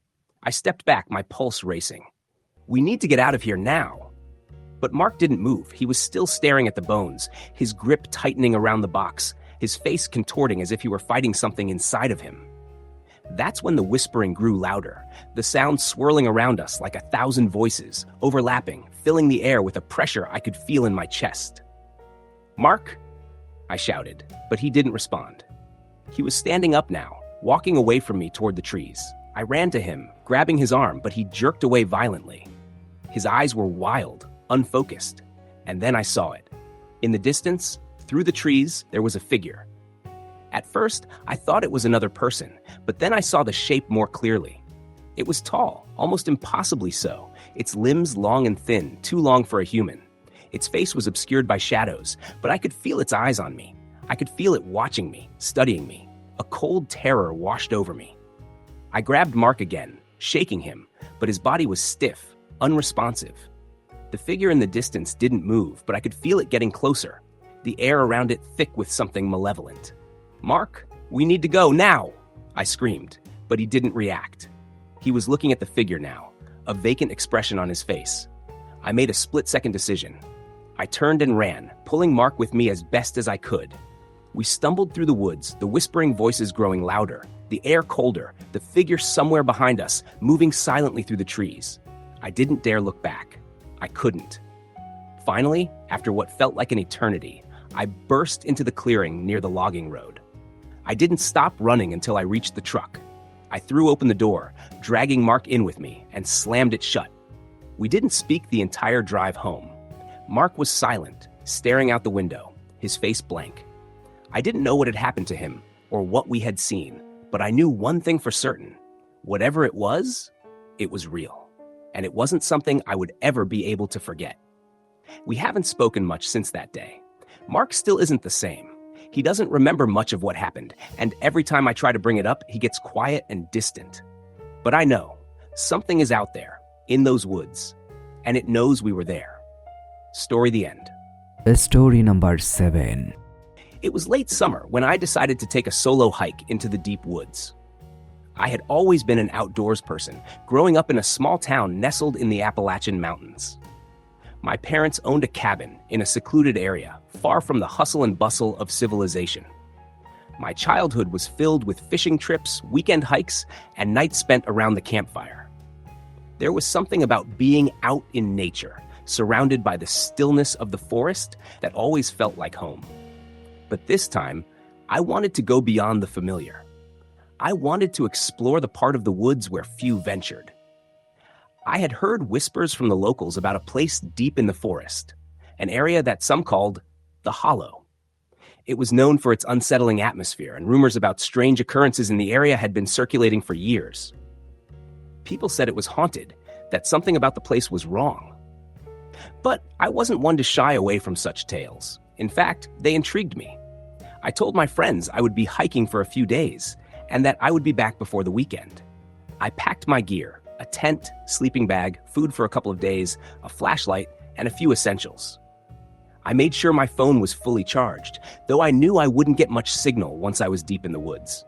I stepped back, my pulse racing. "We need to get out of here now." But Mark didn't move. He was still staring at the bones, his grip tightening around the box, his face contorting as if he were fighting something inside of him. That's when the whispering grew louder, the sound swirling around us like 1,000 voices, overlapping, filling the air with a pressure I could feel in my chest. "Mark?" I shouted, but he didn't respond. He was standing up now, walking away from me toward the trees. I ran to him, grabbing his arm, but he jerked away violently. His eyes were wild, unfocused, and then I saw it. In the distance, through the trees, there was a figure. At first, I thought it was another person, but then I saw the shape more clearly. It was tall, almost impossibly so, its limbs long and thin, too long for a human. Its face was obscured by shadows, but I could feel its eyes on me. I could feel it watching me, studying me. A cold terror washed over me. I grabbed Mark again, shaking him, but his body was stiff, unresponsive. The figure in the distance didn't move, but I could feel it getting closer, the air around it thick with something malevolent. "Mark, we need to go now!" I screamed, but he didn't react. He was looking at the figure now, a vacant expression on his face. I made a split-second decision. I turned and ran, pulling Mark with me as best as I could. We stumbled through the woods, the whispering voices growing louder, the air colder, the figure somewhere behind us, moving silently through the trees. I didn't dare look back. I couldn't. Finally, after what felt like an eternity, I burst into the clearing near the logging road. I didn't stop running until I reached the truck. I threw open the door, dragging Mark in with me, and slammed it shut. We didn't speak the entire drive home. Mark was silent, staring out the window, his face blank. I didn't know what had happened to him or what we had seen, but I knew one thing for certain. Whatever it was real. And it wasn't something I would ever be able to forget. We haven't spoken much since that day. Mark still isn't the same. He doesn't remember much of what happened, and every time I try to bring it up, he gets quiet and distant. But I know, something is out there, in those woods, and it knows we were there. Story the end. Story number 7. It was late summer when I decided to take a solo hike into the deep woods. I had always been an outdoors person, growing up in a small town nestled in the Appalachian Mountains. My parents owned a cabin in a secluded area, far from the hustle and bustle of civilization. My childhood was filled with fishing trips, weekend hikes, and nights spent around the campfire. There was something about being out in nature, surrounded by the stillness of the forest, that always felt like home. But this time, I wanted to go beyond the familiar. I wanted to explore the part of the woods where few ventured. I had heard whispers from the locals about a place deep in the forest, an area that some called the Hollow. It was known for its unsettling atmosphere, and rumors about strange occurrences in the area had been circulating for years. People said it was haunted, that something about the place was wrong. But I wasn't one to shy away from such tales. In fact, they intrigued me. I told my friends I would be hiking for a few days, and that I would be back before the weekend. I packed my gear, a tent, sleeping bag, food for a couple of days, a flashlight, and a few essentials. I made sure my phone was fully charged, though I knew I wouldn't get much signal once I was deep in the woods.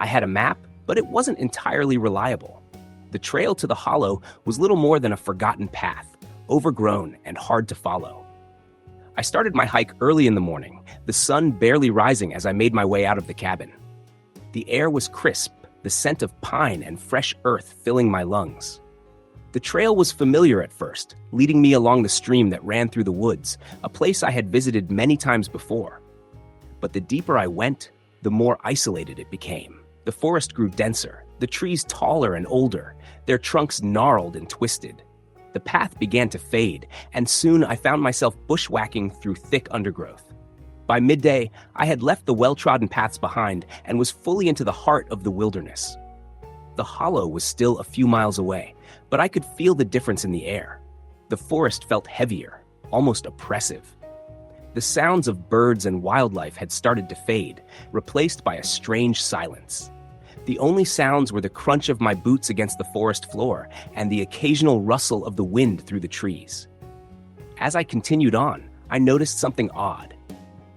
I had a map, but it wasn't entirely reliable. The trail to the Hollow was little more than a forgotten path, overgrown and hard to follow. I started my hike early in the morning, the sun barely rising as I made my way out of the cabin. The air was crisp, the scent of pine and fresh earth filling my lungs. The trail was familiar at first, leading me along the stream that ran through the woods, a place I had visited many times before. But the deeper I went, the more isolated it became. The forest grew denser, the trees taller and older, their trunks gnarled and twisted. The path began to fade, and soon I found myself bushwhacking through thick undergrowth. By midday, I had left the well-trodden paths behind and was fully into the heart of the wilderness. The Hollow was still a few miles away, but I could feel the difference in the air. The forest felt heavier, almost oppressive. The sounds of birds and wildlife had started to fade, replaced by a strange silence. The only sounds were the crunch of my boots against the forest floor and the occasional rustle of the wind through the trees. As I continued on, I noticed something odd.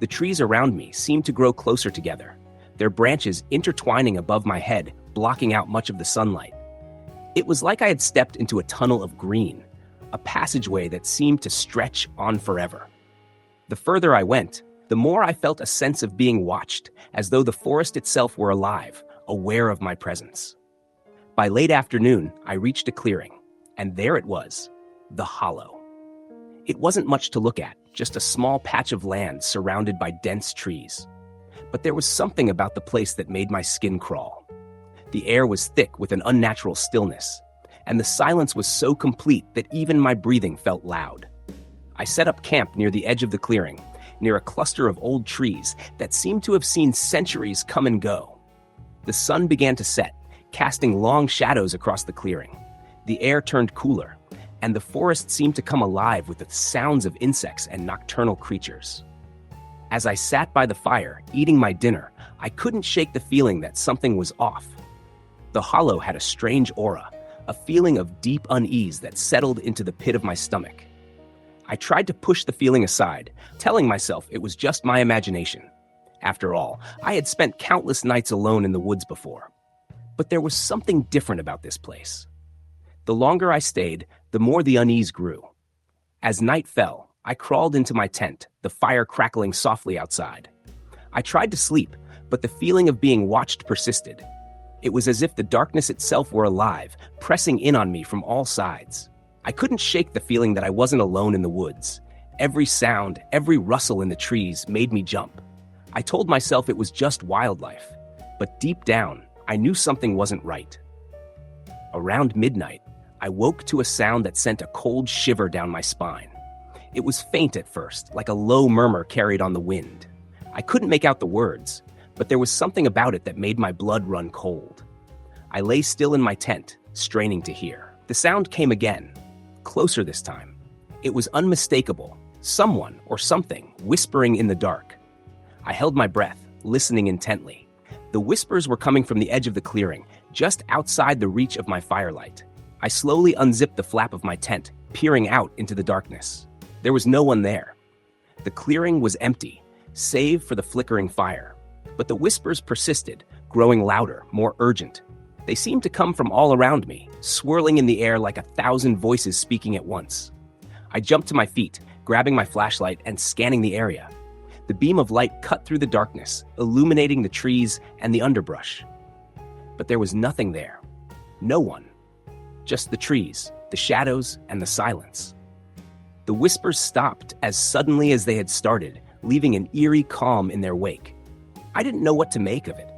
The trees around me seemed to grow closer together, their branches intertwining above my head, blocking out much of the sunlight. It was like I had stepped into a tunnel of green, a passageway that seemed to stretch on forever. The further I went, the more I felt a sense of being watched, as though the forest itself were alive, aware of my presence. By late afternoon, I reached a clearing, and there it was, the Hollow. It wasn't much to look at, just a small patch of land surrounded by dense trees. But there was something about the place that made my skin crawl. The air was thick with an unnatural stillness, and the silence was so complete that even my breathing felt loud. I set up camp near the edge of the clearing, near a cluster of old trees that seemed to have seen centuries come and go. The sun began to set, casting long shadows across the clearing. The air turned cooler, and the forest seemed to come alive with the sounds of insects and nocturnal creatures. As I sat by the fire, eating my dinner, I couldn't shake the feeling that something was off. The Hollow had a strange aura, a feeling of deep unease that settled into the pit of my stomach. I tried to push the feeling aside, telling myself it was just my imagination. After all, I had spent countless nights alone in the woods before. But there was something different about this place. The longer I stayed, the more the unease grew. As night fell, I crawled into my tent, the fire crackling softly outside. I tried to sleep, but the feeling of being watched persisted. It was as if the darkness itself were alive, pressing in on me from all sides. I couldn't shake the feeling that I wasn't alone in the woods. Every sound, every rustle in the trees made me jump. I told myself it was just wildlife, but deep down, I knew something wasn't right. Around midnight, I woke to a sound that sent a cold shiver down my spine. It was faint at first, like a low murmur carried on the wind. I couldn't make out the words, but there was something about it that made my blood run cold. I lay still in my tent, straining to hear. The sound came again, closer this time. It was unmistakable, someone or something whispering in the dark. I held my breath, listening intently. The whispers were coming from the edge of the clearing, just outside the reach of my firelight. I slowly unzipped the flap of my tent, peering out into the darkness. There was no one there. The clearing was empty, save for the flickering fire. But the whispers persisted, growing louder, more urgent. They seemed to come from all around me, swirling in the air like 1,000 voices speaking at once. I jumped to my feet, grabbing my flashlight and scanning the area. The beam of light cut through the darkness, illuminating the trees and the underbrush. But there was nothing there. No one. Just the trees, the shadows, and the silence. The whispers stopped as suddenly as they had started, leaving an eerie calm in their wake. I didn't know what to make of it.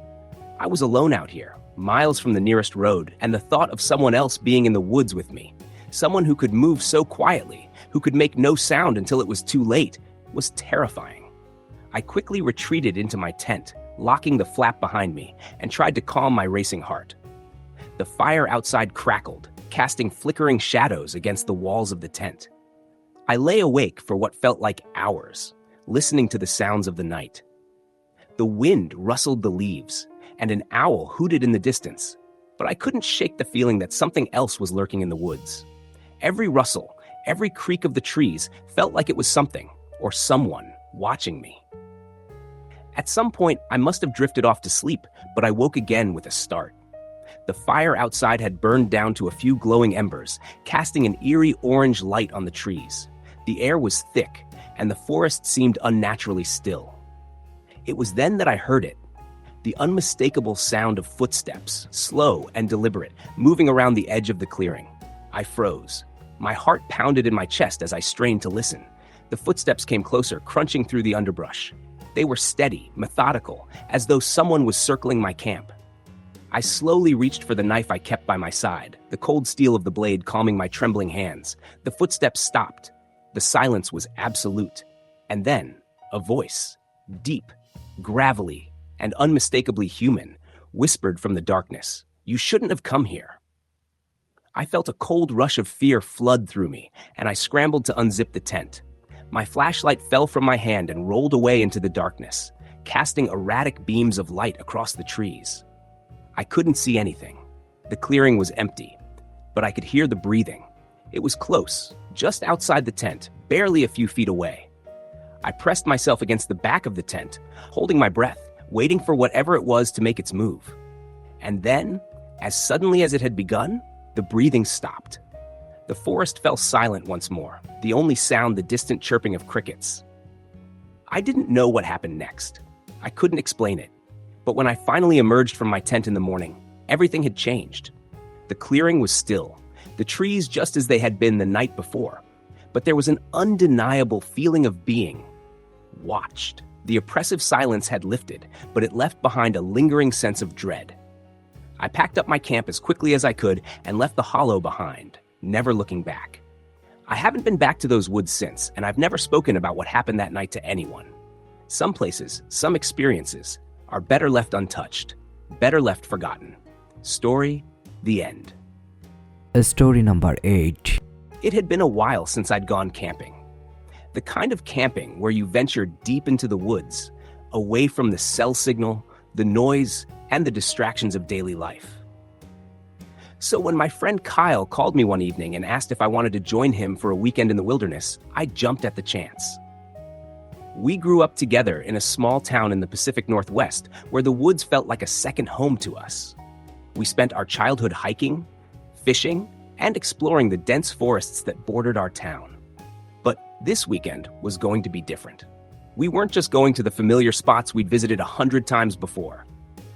I was alone out here, miles from the nearest road, and the thought of someone else being in the woods with me, someone who could move so quietly, who could make no sound until it was too late, was terrifying. I quickly retreated into my tent, locking the flap behind me, and tried to calm my racing heart. The fire outside crackled, casting flickering shadows against the walls of the tent. I lay awake for what felt like hours, listening to the sounds of the night. The wind rustled the leaves, and an owl hooted in the distance, but I couldn't shake the feeling that something else was lurking in the woods. Every rustle, every creak of the trees felt like it was something, or someone, watching me. At some point, I must have drifted off to sleep, but I woke again with a start. The fire outside had burned down to a few glowing embers, casting an eerie orange light on the trees. The air was thick, and the forest seemed unnaturally still. It was then that I heard it. The unmistakable sound of footsteps, slow and deliberate, moving around the edge of the clearing. I froze. My heart pounded in my chest as I strained to listen. The footsteps came closer, crunching through the underbrush. They were steady, methodical, as though someone was circling my camp. I slowly reached for the knife I kept by my side, the cold steel of the blade calming my trembling hands. The footsteps stopped. The silence was absolute. And then, a voice, deep, gravelly, and unmistakably human, whispered from the darkness, "You shouldn't have come here." I felt a cold rush of fear flood through me, and I scrambled to unzip the tent. My flashlight fell from my hand and rolled away into the darkness, casting erratic beams of light across the trees. I couldn't see anything. The clearing was empty, but I could hear the breathing. It was close, just outside the tent, barely a few feet away. I pressed myself against the back of the tent, holding my breath, waiting for whatever it was to make its move. And then, as suddenly as it had begun, the breathing stopped. The forest fell silent once more, the only sound the distant chirping of crickets. I didn't know what happened next. I couldn't explain it. But when I finally emerged from my tent in the morning, everything had changed. The clearing was still, the trees just as they had been the night before. But there was an undeniable feeling of being watched. The oppressive silence had lifted, but it left behind a lingering sense of dread. I packed up my camp as quickly as I could and left the hollow behind, never looking back. I haven't been back to those woods since, and I've never spoken about what happened that night to anyone. Some places, some experiences, are better left untouched, better left forgotten. Story, the end. Story number 8. It had been a while since I'd gone camping. The kind of camping where you venture deep into the woods, away from the cell signal, the noise, and the distractions of daily life. So when my friend Kyle called me one evening and asked if I wanted to join him for a weekend in the wilderness, I jumped at the chance. We grew up together in a small town in the Pacific Northwest where the woods felt like a second home to us. We spent our childhood hiking, fishing, and exploring the dense forests that bordered our town. But this weekend was going to be different. We weren't just going to the familiar spots we'd visited 100 times before.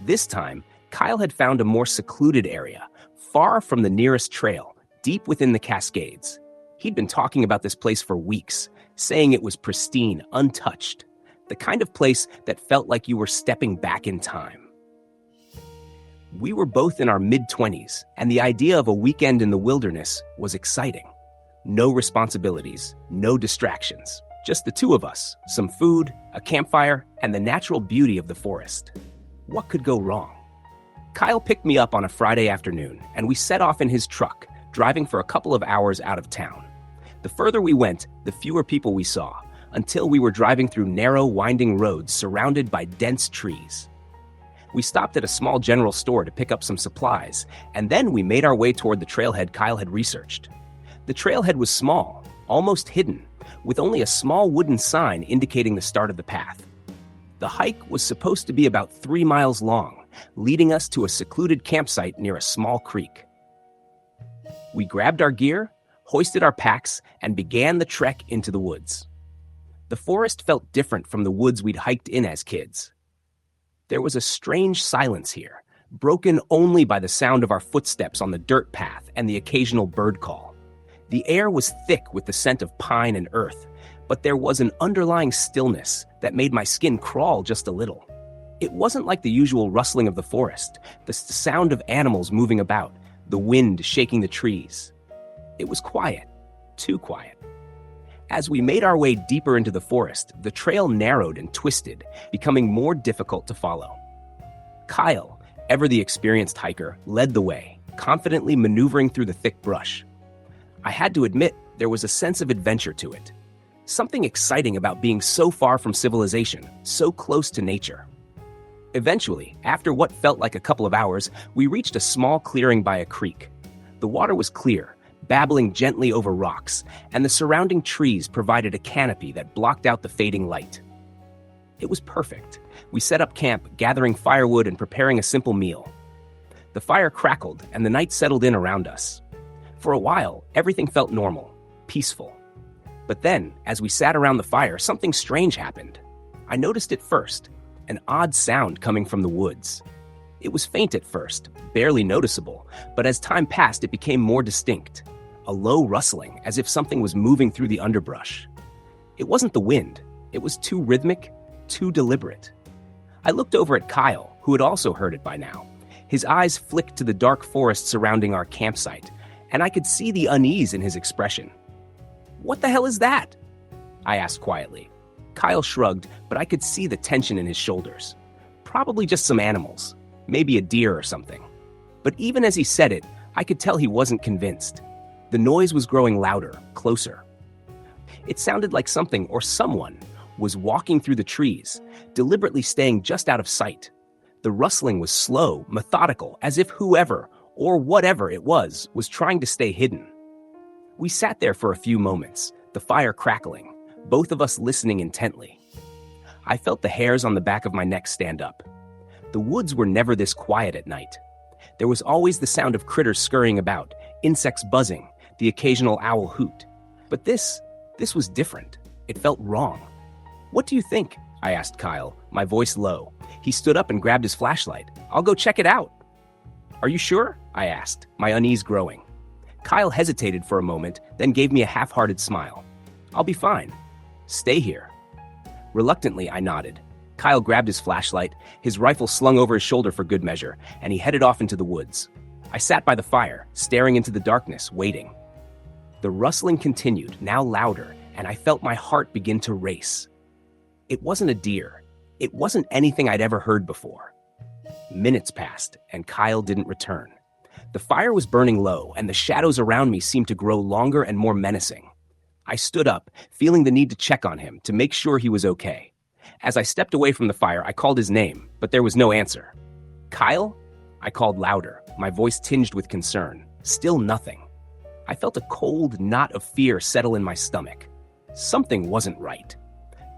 This time, Kyle had found a more secluded area, far from the nearest trail, deep within the Cascades. He'd been talking about this place for weeks, saying it was pristine, untouched, the kind of place that felt like you were stepping back in time. We were both in our mid-20s, and the idea of a weekend in the wilderness was exciting. No responsibilities, no distractions, Just the two of us, some food, a campfire, and the natural beauty of the forest. What could go wrong? Kyle picked me up on a Friday afternoon, and we set off in his truck, driving for a couple of hours out of town. The further we went, the fewer people we saw, until we were driving through narrow, winding roads surrounded by dense trees. We stopped at a small general store to pick up some supplies, and then we made our way toward the trailhead Kyle had researched. The trailhead was small, almost hidden, with only a small wooden sign indicating the start of the path. The hike was supposed to be about 3 miles long, leading us to a secluded campsite near a small creek. We grabbed our gear, hoisted our packs, and began the trek into the woods. The forest felt different from the woods we'd hiked in as kids. There was a strange silence here, broken only by the sound of our footsteps on the dirt path and the occasional bird call. The air was thick with the scent of pine and earth, but there was an underlying stillness that made my skin crawl just a little. It wasn't like the usual rustling of the forest, the sound of animals moving about, the wind shaking the trees. It was quiet, too quiet. As we made our way deeper into the forest, the trail narrowed and twisted, becoming more difficult to follow. Kyle, ever the experienced hiker, led the way, confidently maneuvering through the thick brush. I had to admit, there was a sense of adventure to it. Something exciting about being so far from civilization, so close to nature. Eventually, after what felt like a couple of hours, we reached a small clearing by a creek. The water was clear, babbling gently over rocks, and the surrounding trees provided a canopy that blocked out the fading light. It was perfect. We set up camp, gathering firewood and preparing a simple meal. The fire crackled, and the night settled in around us. For a while, everything felt normal, peaceful. But then, as we sat around the fire, something strange happened. I noticed it first, an odd sound coming from the woods. It was faint at first, barely noticeable, but as time passed, it became more distinct. A low rustling, as if something was moving through the underbrush. It wasn't the wind. It was too rhythmic, too deliberate. I looked over at Kyle, who had also heard it by now. His eyes flicked to the dark forest surrounding our campsite, and I could see the unease in his expression. "What the hell is that?" I asked quietly. Kyle shrugged, but I could see the tension in his shoulders. Probably just some animals, maybe a deer or something. But even as he said it, I could tell he wasn't convinced. The noise was growing louder, closer. It sounded like something or someone was walking through the trees, deliberately staying just out of sight. The rustling was slow, methodical, as if whoever or whatever it was trying to stay hidden. We sat there for a few moments, the fire crackling, both of us listening intently. I felt the hairs on the back of my neck stand up. The woods were never this quiet at night. There was always the sound of critters scurrying about, insects buzzing, the occasional owl hoot. But this was different. It felt wrong. "What do you think?" I asked Kyle, my voice low. He stood up and grabbed his flashlight. "I'll go check it out." "Are you sure?" I asked, my unease growing. Kyle hesitated for a moment, then gave me a half-hearted smile. "I'll be fine. Stay here." Reluctantly, I nodded. Kyle grabbed his flashlight, his rifle slung over his shoulder for good measure, and he headed off into the woods. I sat by the fire, staring into the darkness, waiting. The rustling continued, now louder, and I felt my heart begin to race. It wasn't a deer. It wasn't anything I'd ever heard before. Minutes passed, and Kyle didn't return. The fire was burning low, and the shadows around me seemed to grow longer and more menacing. I stood up, feeling the need to check on him, to make sure he was okay. As I stepped away from the fire, I called his name, but there was no answer. "Kyle?" I called louder, my voice tinged with concern. Still nothing. I felt a cold knot of fear settle in my stomach. Something wasn't right.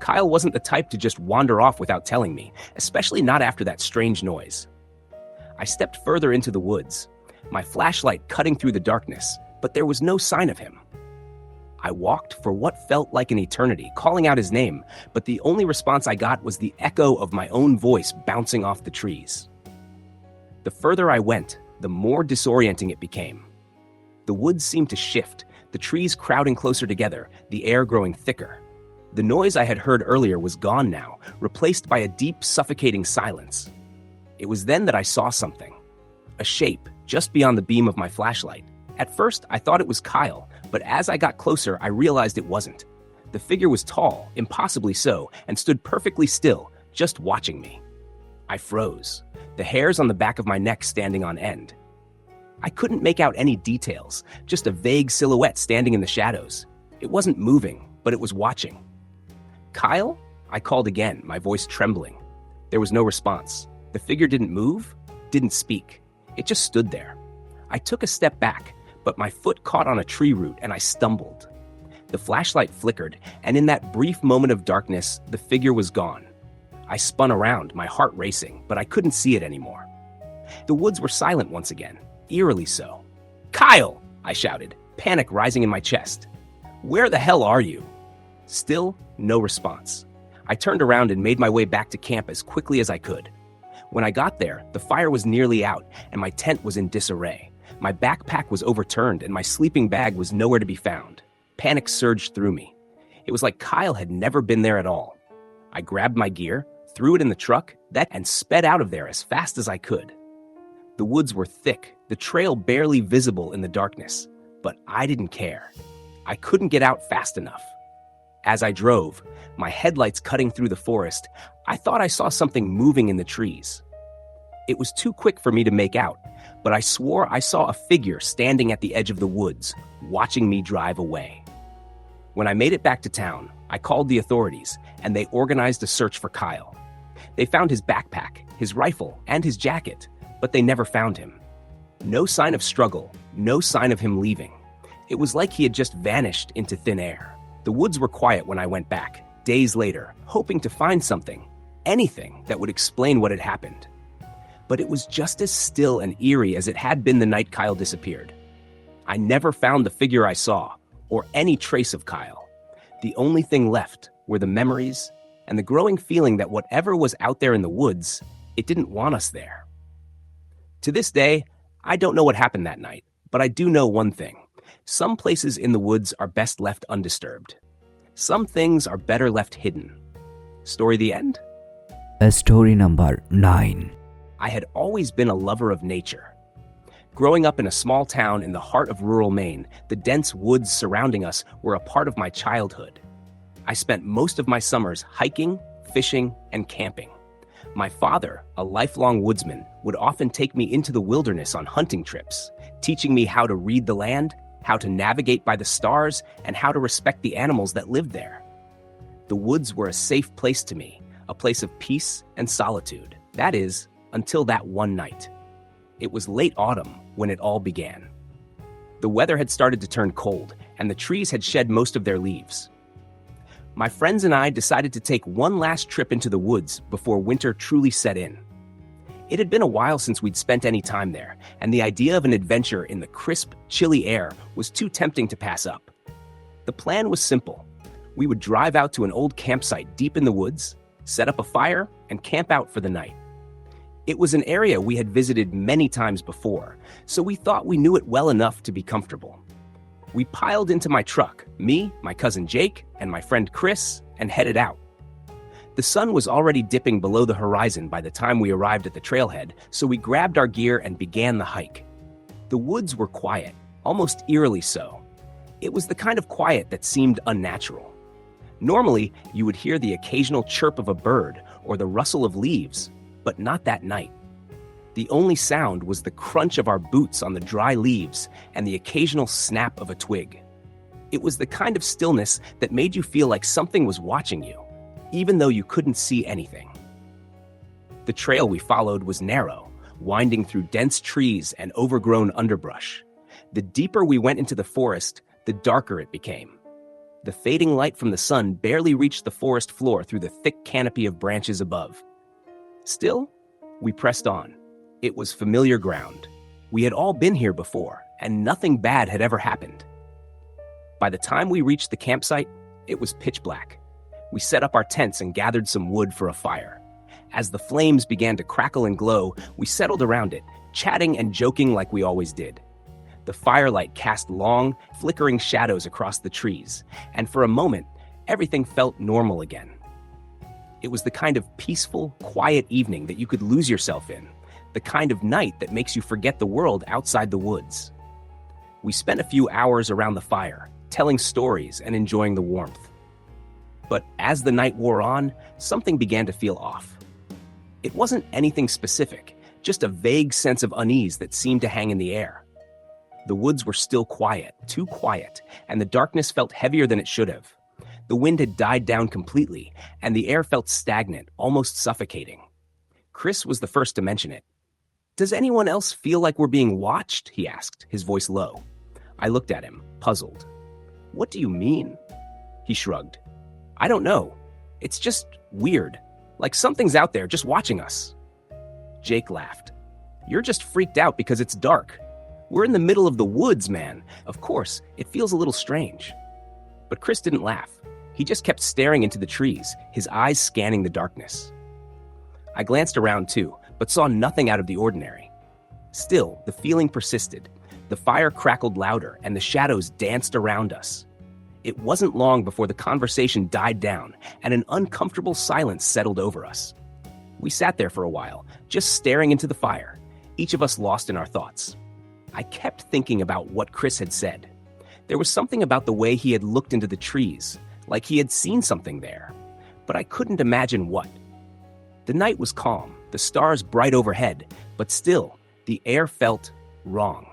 Kyle wasn't the type to just wander off without telling me, especially not after that strange noise. I stepped further into the woods, my flashlight cutting through the darkness, but there was no sign of him. I walked for what felt like an eternity, calling out his name, but the only response I got was the echo of my own voice bouncing off the trees. The further I went, the more disorienting it became. The woods seemed to shift, the trees crowding closer together, the air growing thicker. The noise I had heard earlier was gone now, replaced by a deep, suffocating silence. It was then that I saw something. A shape, just beyond the beam of my flashlight. At first, I thought it was Kyle, but as I got closer, I realized it wasn't. The figure was tall, impossibly so, and stood perfectly still, just watching me. I froze, the hairs on the back of my neck standing on end. I couldn't make out any details, just a vague silhouette standing in the shadows. It wasn't moving, but it was watching. "Kyle?" I called again, my voice trembling. There was no response. The figure didn't move, didn't speak. It just stood there. I took a step back, but my foot caught on a tree root and I stumbled. The flashlight flickered, and in that brief moment of darkness, the figure was gone. I spun around, my heart racing, but I couldn't see it anymore. The woods were silent once again, eerily so. "Kyle!" I shouted, panic rising in my chest. "Where the hell are you?" Still, no response. I turned around and made my way back to camp as quickly as I could. When I got there, the fire was nearly out, and my tent was in disarray. My backpack was overturned, and my sleeping bag was nowhere to be found. Panic surged through me. It was like Kyle had never been there at all. I grabbed my gear, threw it in the truck, and sped out of there as fast as I could. The woods were thick, the trail barely visible in the darkness, but I didn't care. I couldn't get out fast enough. As I drove, my headlights cutting through the forest, I thought I saw something moving in the trees. It was too quick for me to make out, but I swore I saw a figure standing at the edge of the woods, watching me drive away. When I made it back to town, I called the authorities, and they organized a search for Kyle. They found his backpack, his rifle, and his jacket, but they never found him. No sign of struggle, no sign of him leaving. It was like he had just vanished into thin air. The woods were quiet when I went back, days later, hoping to find something, anything that would explain what had happened. But it was just as still and eerie as it had been the night Kyle disappeared. I never found the figure I saw, or any trace of Kyle. The only thing left were the memories and the growing feeling that whatever was out there in the woods, it didn't want us there. To this day, I don't know what happened that night, but I do know one thing. Some places in the woods are best left undisturbed. Some things are better left hidden. Story the end? Story number 9. I had always been a lover of nature. Growing up in a small town in the heart of rural Maine, the dense woods surrounding us were a part of my childhood. I spent most of my summers hiking, fishing, and camping. My father, a lifelong woodsman, would often take me into the wilderness on hunting trips, teaching me how to read the land, how to navigate by the stars, and how to respect the animals that lived there. The woods were a safe place to me, a place of peace and solitude. That is, until that one night. It was late autumn when it all began. The weather had started to turn cold, and the trees had shed most of their leaves. My friends and I decided to take one last trip into the woods before winter truly set in. It had been a while since we'd spent any time there, and the idea of an adventure in the crisp, chilly air was too tempting to pass up. The plan was simple. We would drive out to an old campsite deep in the woods, set up a fire, and camp out for the night. It was an area we had visited many times before, so we thought we knew it well enough to be comfortable. We piled into my truck, me, my cousin Jake, and my friend Chris, and headed out. The sun was already dipping below the horizon by the time we arrived at the trailhead, so we grabbed our gear and began the hike. The woods were quiet, almost eerily so. It was the kind of quiet that seemed unnatural. Normally, you would hear the occasional chirp of a bird or the rustle of leaves, but not that night. The only sound was the crunch of our boots on the dry leaves and the occasional snap of a twig. It was the kind of stillness that made you feel like something was watching you, even though you couldn't see anything. The trail we followed was narrow, winding through dense trees and overgrown underbrush. The deeper we went into the forest, the darker it became. The fading light from the sun barely reached the forest floor through the thick canopy of branches above. Still, we pressed on. It was familiar ground. We had all been here before, and nothing bad had ever happened. By the time we reached the campsite, it was pitch black. We set up our tents and gathered some wood for a fire. As the flames began to crackle and glow, we settled around it, chatting and joking like we always did. The firelight cast long, flickering shadows across the trees, and for a moment, everything felt normal again. It was the kind of peaceful, quiet evening that you could lose yourself in, the kind of night that makes you forget the world outside the woods. We spent a few hours around the fire, telling stories and enjoying the warmth. But as the night wore on, something began to feel off. It wasn't anything specific, just a vague sense of unease that seemed to hang in the air. The woods were still quiet, too quiet, and the darkness felt heavier than it should have. The wind had died down completely, and the air felt stagnant, almost suffocating. Chris was the first to mention it. "Does anyone else feel like we're being watched?" he asked, his voice low. I looked at him, puzzled. "What do you mean?" He shrugged. "I don't know. It's just weird. Like something's out there just watching us." Jake laughed. "You're just freaked out because it's dark. We're in the middle of the woods, man. Of course, it feels a little strange." But Chris didn't laugh. He just kept staring into the trees, his eyes scanning the darkness. I glanced around too, but saw nothing out of the ordinary. Still, the feeling persisted. The fire crackled louder, and the shadows danced around us. It wasn't long before the conversation died down, and an uncomfortable silence settled over us. We sat there for a while, just staring into the fire, each of us lost in our thoughts. I kept thinking about what Chris had said. There was something about the way he had looked into the trees, like he had seen something there, but I couldn't imagine what. The night was calm, the stars bright overhead, but still, the air felt wrong.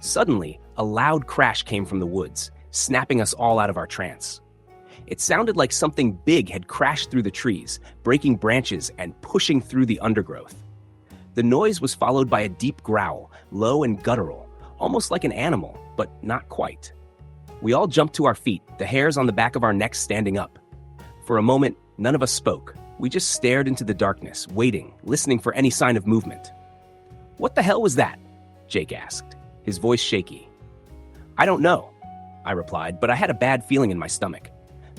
Suddenly, a loud crash came from the woods, snapping us all out of our trance. It sounded like something big had crashed through the trees, breaking branches and pushing through the undergrowth. The noise was followed by a deep growl, low and guttural, almost like an animal, but not quite. We all jumped to our feet, the hairs on the back of our necks standing up. For a moment, none of us spoke. We just stared into the darkness, waiting, listening for any sign of movement. "What the hell was that?" Jake asked, his voice shaky. "I don't know," I replied, but I had a bad feeling in my stomach.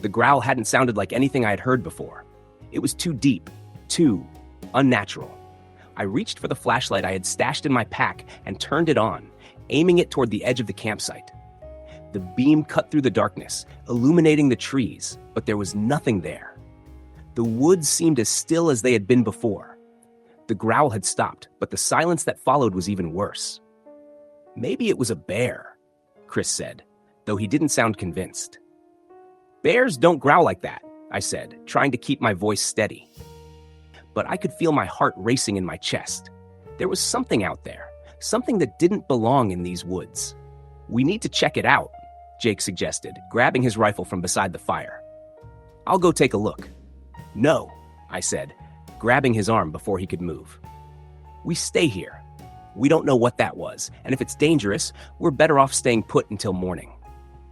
The growl hadn't sounded like anything I had heard before. It was too deep, too unnatural. I reached for the flashlight I had stashed in my pack and turned it on, aiming it toward the edge of the campsite. The beam cut through the darkness, illuminating the trees, but there was nothing there. The woods seemed as still as they had been before. The growl had stopped, but the silence that followed was even worse. "Maybe it was a bear," Chris said, though he didn't sound convinced. "Bears don't growl like that," I said, trying to keep my voice steady. But I could feel my heart racing in my chest. There was something out there, something that didn't belong in these woods. "We need to check it out," Jake suggested, grabbing his rifle from beside the fire. "I'll go take a look." "No," I said, grabbing his arm before he could move. "We stay here. We don't know what that was, and if it's dangerous, we're better off staying put until morning."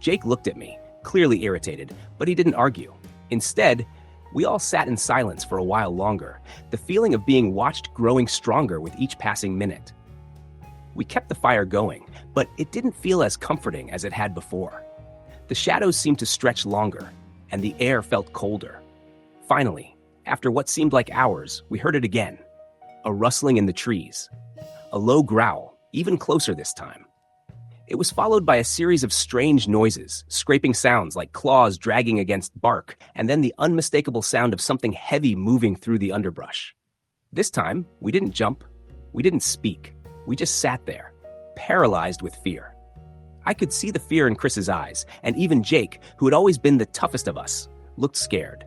Jake looked at me, clearly irritated, but he didn't argue. Instead, we all sat in silence for a while longer, the feeling of being watched growing stronger with each passing minute. We kept the fire going, but it didn't feel as comforting as it had before. The shadows seemed to stretch longer, and the air felt colder. Finally, after what seemed like hours, we heard it again. A rustling in the trees. A low growl, even closer this time. It was followed by a series of strange noises, scraping sounds like claws dragging against bark, and then the unmistakable sound of something heavy moving through the underbrush. This time, we didn't jump. We didn't speak. We just sat there, paralyzed with fear. I could see the fear in Chris's eyes, and even Jake, who had always been the toughest of us, looked scared.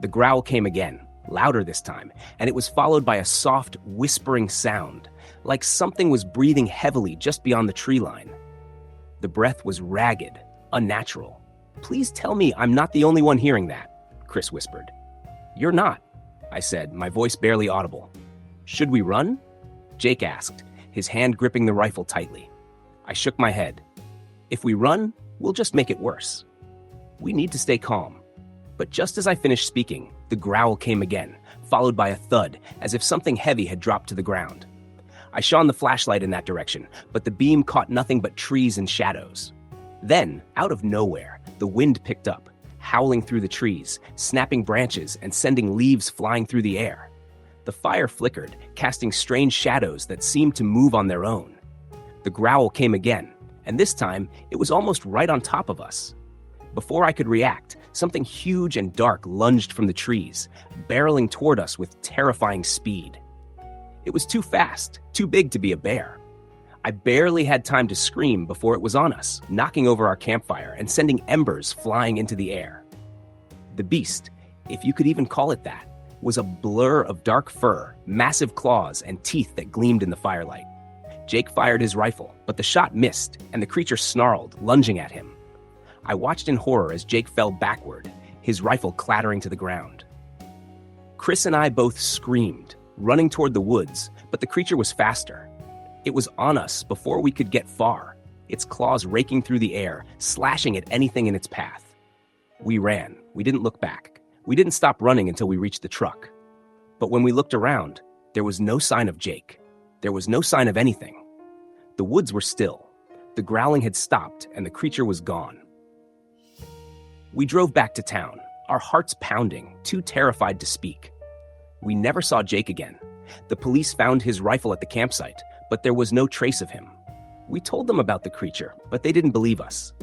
The growl came again, louder this time, and it was followed by a soft, whispering sound, like something was breathing heavily just beyond the tree line. The breath was ragged, unnatural. "Please tell me I'm not the only one hearing that," Chris whispered. "You're not," I said, my voice barely audible. "Should we run?" Jake asked, his hand gripping the rifle tightly. I shook my head. "If we run, we'll just make it worse. We need to stay calm." But just as I finished speaking, the growl came again, followed by a thud, as if something heavy had dropped to the ground. I shone the flashlight in that direction, but the beam caught nothing but trees and shadows. Then, out of nowhere, the wind picked up, howling through the trees, snapping branches and sending leaves flying through the air. The fire flickered, casting strange shadows that seemed to move on their own. The growl came again, and this time, it was almost right on top of us. Before I could react, something huge and dark lunged from the trees, barreling toward us with terrifying speed. It was too fast, too big to be a bear. I barely had time to scream before it was on us, knocking over our campfire and sending embers flying into the air. The beast, if you could even call it that, was a blur of dark fur, massive claws, and teeth that gleamed in the firelight. Jake fired his rifle, but the shot missed, and the creature snarled, lunging at him. I watched in horror as Jake fell backward, his rifle clattering to the ground. Chris and I both screamed, running toward the woods, but the creature was faster. It was on us before we could get far, its claws raking through the air, slashing at anything in its path. We ran. We didn't look back. We didn't stop running until we reached the truck. But when we looked around, there was no sign of Jake. There was no sign of anything. The woods were still. The growling had stopped, and the creature was gone. We drove back to town, our hearts pounding, too terrified to speak. We never saw Jake again. The police found his rifle at the campsite, but there was no trace of him. We told them about the creature, but they didn't believe us.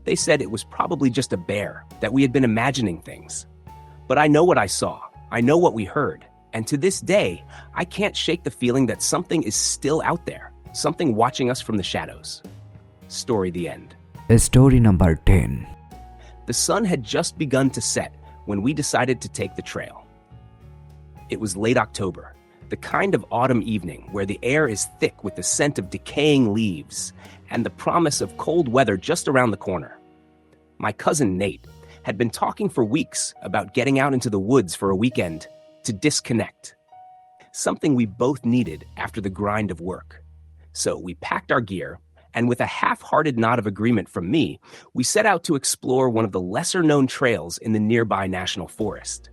They said it was probably just a bear, that we had been imagining things. But I know what I saw. I know what we heard. And to this day, I can't shake the feeling that something is still out there, something watching us from the shadows. Story the end. Story number 10. The sun had just begun to set when we decided to take the trail. It was late October, the kind of autumn evening where the air is thick with the scent of decaying leaves and the promise of cold weather just around the corner. My cousin Nate had been talking for weeks about getting out into the woods for a weekend to disconnect, something we both needed after the grind of work. So we packed our gear, and with a half-hearted nod of agreement from me, we set out to explore one of the lesser-known trails in the nearby national forest.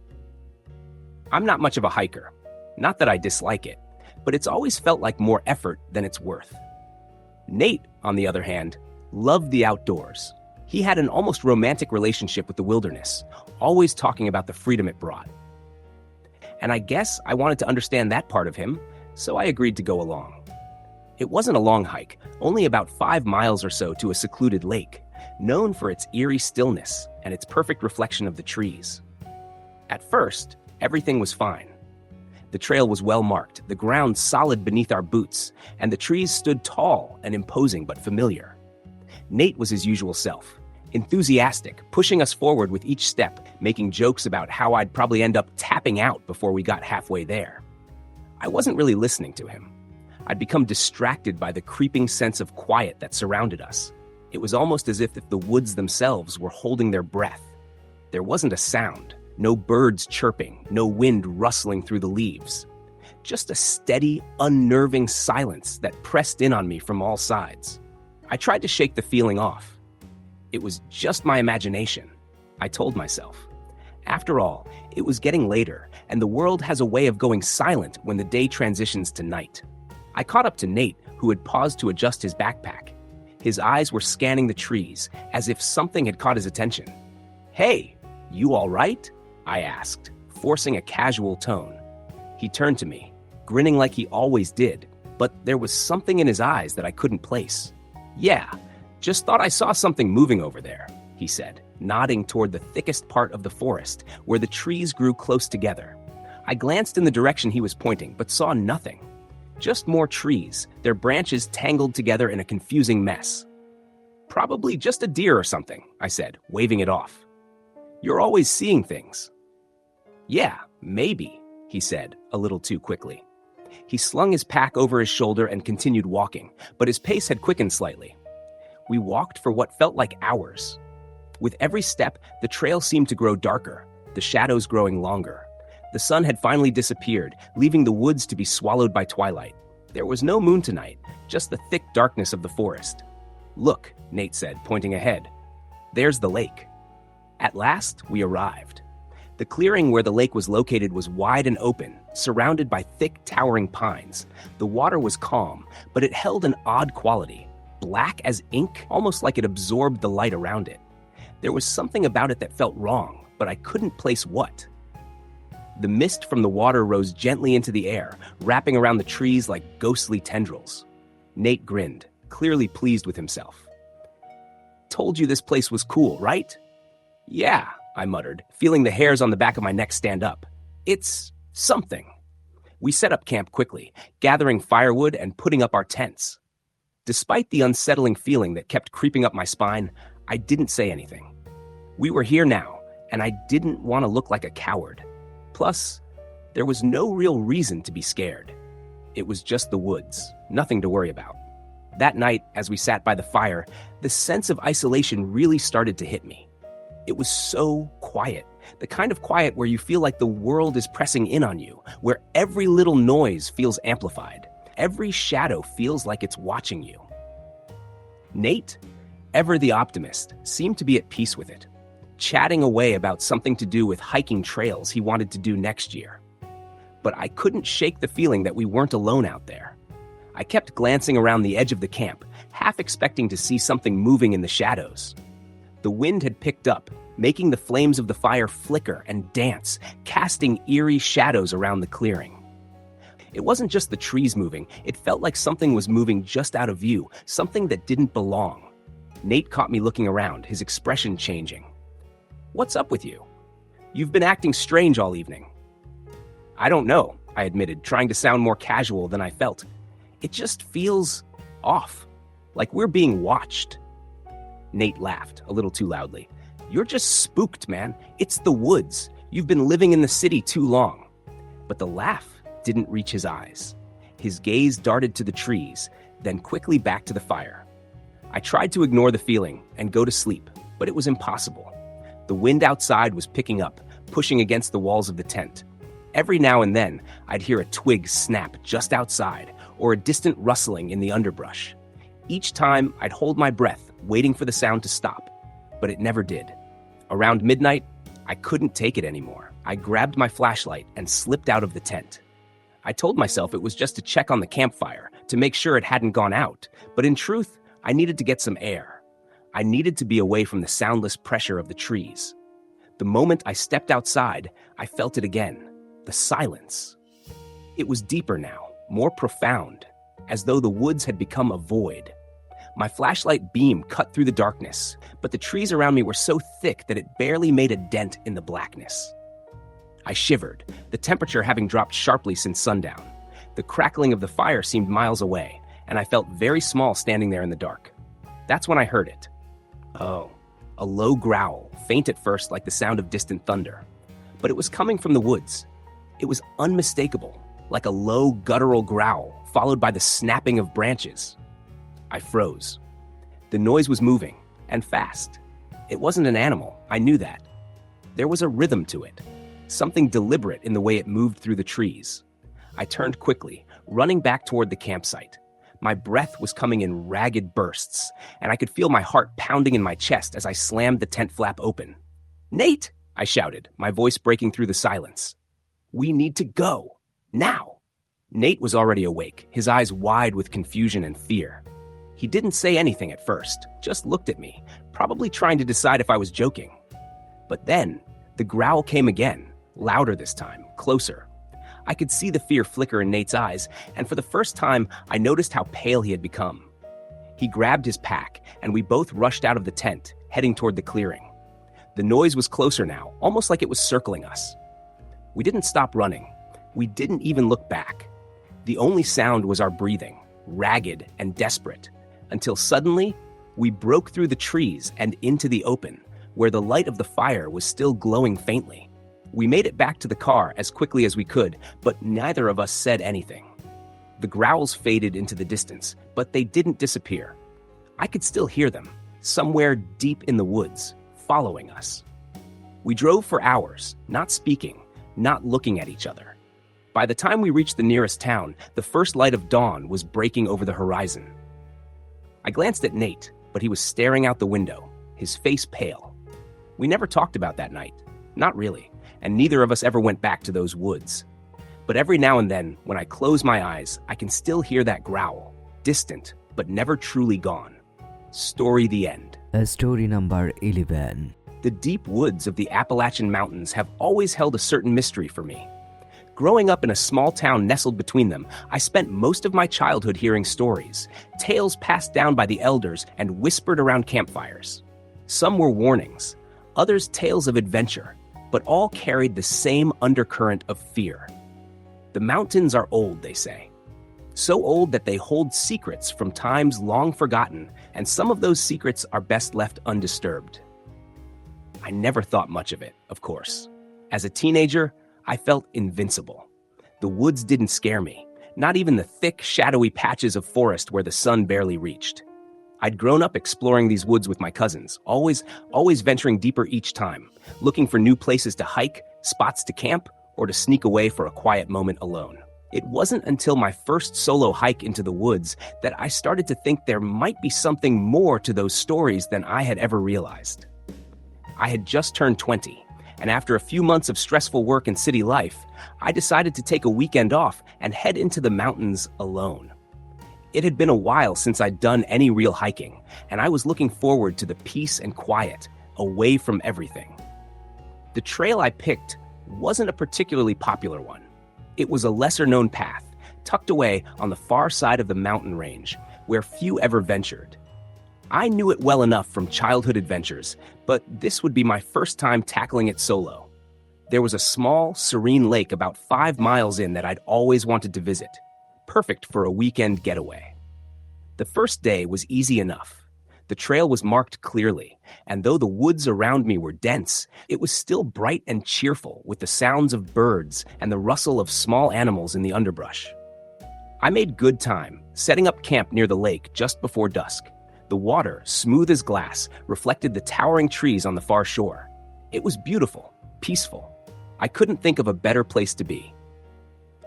I'm not much of a hiker. Not that I dislike it, but it's always felt like more effort than it's worth. Nate, on the other hand, loved the outdoors. He had an almost romantic relationship with the wilderness, always talking about the freedom it brought. And I guess I wanted to understand that part of him, so I agreed to go along. It wasn't a long hike, only about 5 miles or so to a secluded lake, known for its eerie stillness and its perfect reflection of the trees. At first, everything was fine. The trail was well marked, the ground solid beneath our boots, and the trees stood tall and imposing but familiar. Nate was his usual self, enthusiastic, pushing us forward with each step, making jokes about how I'd probably end up tapping out before we got halfway there. I wasn't really listening to him. I'd become distracted by the creeping sense of quiet that surrounded us. It was almost as if the woods themselves were holding their breath. There wasn't a sound, no birds chirping, no wind rustling through the leaves. Just a steady, unnerving silence that pressed in on me from all sides. I tried to shake the feeling off. It was just my imagination, I told myself. After all, it was getting later, and the world has a way of going silent when the day transitions to night. I caught up to Nate, who had paused to adjust his backpack. His eyes were scanning the trees, as if something had caught his attention. "Hey, you all right?" I asked, forcing a casual tone. He turned to me, grinning like he always did, but there was something in his eyes that I couldn't place. "Yeah, just thought I saw something moving over there," he said, nodding toward the thickest part of the forest, where the trees grew close together. I glanced in the direction he was pointing, but saw nothing. Just more trees, their branches tangled together in a confusing mess. "Probably just a deer or something," I said, waving it off. "You're always seeing things." "Yeah, maybe," he said, a little too quickly. He slung his pack over his shoulder and continued walking, but his pace had quickened slightly. We walked for what felt like hours. With every step, the trail seemed to grow darker, the shadows growing longer. The sun had finally disappeared, leaving the woods to be swallowed by twilight. There was no moon tonight, just the thick darkness of the forest. "Look," Nate said, pointing ahead. "There's the lake." At last, we arrived. The clearing where the lake was located was wide and open, surrounded by thick, towering pines. The water was calm, but it held an odd quality, black as ink, almost like it absorbed the light around it. There was something about it that felt wrong, but I couldn't place what. The mist from the water rose gently into the air, wrapping around the trees like ghostly tendrils. Nate grinned, clearly pleased with himself. "Told you this place was cool, right?" "Yeah," I muttered, feeling the hairs on the back of my neck stand up. "It's something." We set up camp quickly, gathering firewood and putting up our tents. Despite the unsettling feeling that kept creeping up my spine, I didn't say anything. We were here now, and I didn't want to look like a coward. Plus, there was no real reason to be scared. It was just the woods, nothing to worry about. That night, as we sat by the fire, the sense of isolation really started to hit me. It was so quiet, the kind of quiet where you feel like the world is pressing in on you, where every little noise feels amplified, every shadow feels like it's watching you. Nate, ever the optimist, seemed to be at peace with it, chatting away about something to do with hiking trails he wanted to do next year. But I couldn't shake the feeling that we weren't alone out there. I kept glancing around the edge of the camp, half expecting to see something moving in the shadows. The wind had picked up, making the flames of the fire flicker and dance, casting eerie shadows around the clearing. It wasn't just the trees moving, it felt like something was moving just out of view, something that didn't belong. Nate caught me looking around, his expression changing. "What's up with you? You've been acting strange all evening." "I don't know," I admitted, trying to sound more casual than I felt. "It just feels off, like we're being watched." Nate laughed, a little too loudly. "You're just spooked, man. It's the woods. You've been living in the city too long." But the laugh didn't reach his eyes. His gaze darted to the trees, then quickly back to the fire. I tried to ignore the feeling and go to sleep, but it was impossible. The wind outside was picking up, pushing against the walls of the tent. Every now and then, I'd hear a twig snap just outside, or a distant rustling in the underbrush. Each time, I'd hold my breath, waiting for the sound to stop, but it never did. Around midnight, I couldn't take it anymore. I grabbed my flashlight and slipped out of the tent. I told myself it was just to check on the campfire, to make sure it hadn't gone out, but in truth, I needed to get some air. I needed to be away from the soundless pressure of the trees. The moment I stepped outside, I felt it again, the silence. It was deeper now, more profound, as though the woods had become a void. My flashlight beam cut through the darkness, but the trees around me were so thick that it barely made a dent in the blackness. I shivered, the temperature having dropped sharply since sundown. The crackling of the fire seemed miles away, and I felt very small standing there in the dark. That's when I heard it. Oh, a low growl, faint at first like the sound of distant thunder. But it was coming from the woods. It was unmistakable, like a low guttural growl, followed by the snapping of branches. I froze. The noise was moving, and fast. It wasn't an animal, I knew that. There was a rhythm to it, something deliberate in the way it moved through the trees. I turned quickly, running back toward the campsite. My breath was coming in ragged bursts, and I could feel my heart pounding in my chest as I slammed the tent flap open. "Nate!" I shouted, my voice breaking through the silence. "We need to go. Now!" Nate was already awake, his eyes wide with confusion and fear. He didn't say anything at first, just looked at me, probably trying to decide if I was joking. But then, the growl came again, louder this time, closer. I could see the fear flicker in Nate's eyes, and for the first time, I noticed how pale he had become. He grabbed his pack, and we both rushed out of the tent, heading toward the clearing. The noise was closer now, almost like it was circling us. We didn't stop running. We didn't even look back. The only sound was our breathing, ragged and desperate, until suddenly, we broke through the trees and into the open, where the light of the fire was still glowing faintly. We made it back to the car as quickly as we could, but neither of us said anything. The growls faded into the distance, but they didn't disappear. I could still hear them, somewhere deep in the woods, following us. We drove for hours, not speaking, not looking at each other. By the time we reached the nearest town, the first light of dawn was breaking over the horizon. I glanced at Nate, but he was staring out the window, his face pale. We never talked about that night, not really, and neither of us ever went back to those woods. But every now and then, when I close my eyes, I can still hear that growl, distant, but never truly gone. Story the end. Story number 11. The deep woods of the Appalachian Mountains have always held a certain mystery for me. Growing up in a small town nestled between them, I spent most of my childhood hearing stories, tales passed down by the elders and whispered around campfires. Some were warnings, others tales of adventure, but all carried the same undercurrent of fear. The mountains are old, they say. So old that they hold secrets from times long forgotten, and some of those secrets are best left undisturbed. I never thought much of it, of course. As a teenager, I felt invincible. The woods didn't scare me, not even the thick, shadowy patches of forest where the sun barely reached. I'd grown up exploring these woods with my cousins, always venturing deeper each time, looking for new places to hike, spots to camp, or to sneak away for a quiet moment alone. It wasn't until my first solo hike into the woods that I started to think there might be something more to those stories than I had ever realized. I had just turned 20, and after a few months of stressful work and city life, I decided to take a weekend off and head into the mountains alone. It had been a while since I'd done any real hiking, and I was looking forward to the peace and quiet, away from everything. The trail I picked wasn't a particularly popular one. It was a lesser-known path, tucked away on the far side of the mountain range, where few ever ventured. I knew it well enough from childhood adventures, but this would be my first time tackling it solo. There was a small, serene lake about 5 miles in that I'd always wanted to visit, perfect for a weekend getaway. The first day was easy enough. The trail was marked clearly, and though the woods around me were dense, it was still bright and cheerful with the sounds of birds and the rustle of small animals in the underbrush. I made good time, setting up camp near the lake just before dusk. The water, smooth as glass, reflected the towering trees on the far shore. It was beautiful, peaceful. I couldn't think of a better place to be.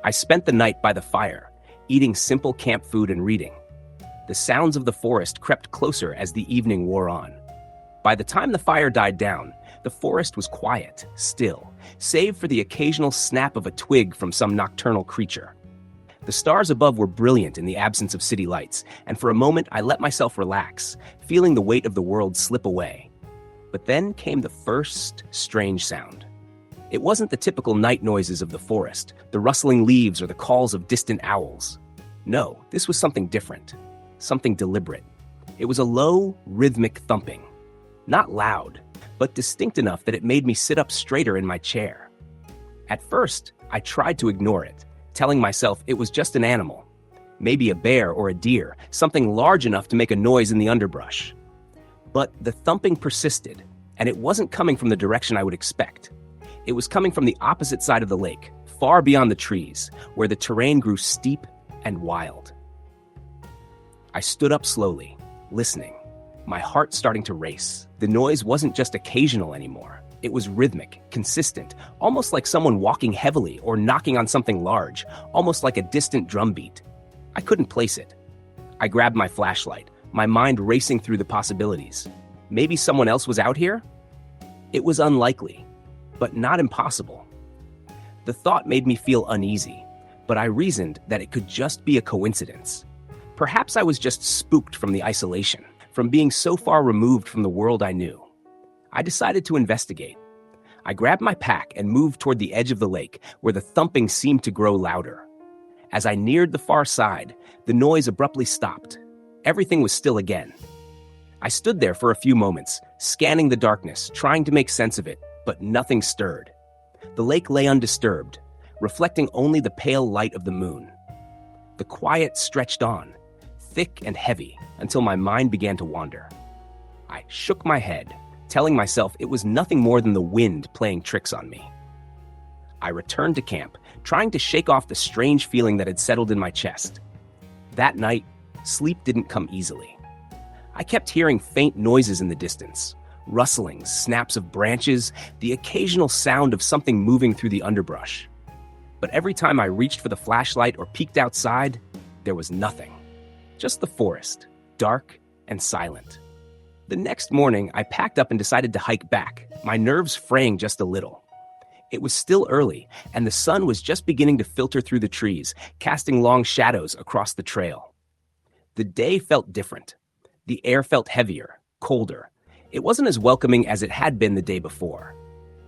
I spent the night by the fire, eating simple camp food and reading. The sounds of the forest crept closer as the evening wore on. By the time the fire died down, the forest was quiet, still, save for the occasional snap of a twig from some nocturnal creature. The stars above were brilliant in the absence of city lights, and for a moment I let myself relax, feeling the weight of the world slip away. But then came the first strange sound. It wasn't the typical night noises of the forest, the rustling leaves or the calls of distant owls. No, this was something different. Something deliberate. It was a low, rhythmic thumping. Not loud, but distinct enough that it made me sit up straighter in my chair. At first, I tried to ignore it, telling myself it was just an animal. Maybe a bear or a deer, something large enough to make a noise in the underbrush. But the thumping persisted, and it wasn't coming from the direction I would expect. It was coming from the opposite side of the lake, far beyond the trees, where the terrain grew steep and wild. I stood up slowly, listening, my heart starting to race. The noise wasn't just occasional anymore. It was rhythmic, consistent, almost like someone walking heavily or knocking on something large, almost like a distant drumbeat. I couldn't place it. I grabbed my flashlight, my mind racing through the possibilities. Maybe someone else was out here? It was unlikely, but not impossible. The thought made me feel uneasy, but I reasoned that it could just be a coincidence. Perhaps I was just spooked from the isolation, from being so far removed from the world I knew. I decided to investigate. I grabbed my pack and moved toward the edge of the lake, where the thumping seemed to grow louder. As I neared the far side, the noise abruptly stopped. Everything was still again. I stood there for a few moments, scanning the darkness, trying to make sense of it, but nothing stirred. The lake lay undisturbed, reflecting only the pale light of the moon. The quiet stretched on, thick and heavy, until my mind began to wander. I shook my head, telling myself it was nothing more than the wind playing tricks on me. I returned to camp, trying to shake off the strange feeling that had settled in my chest. That night, sleep didn't come easily. I kept hearing faint noises in the distance, rustlings, snaps of branches, the occasional sound of something moving through the underbrush. But every time I reached for the flashlight or peeked outside, there was nothing. Just the forest, dark and silent. The next morning, I packed up and decided to hike back, my nerves fraying just a little. It was still early, and the sun was just beginning to filter through the trees, casting long shadows across the trail. The day felt different. The air felt heavier, colder. It wasn't as welcoming as it had been the day before.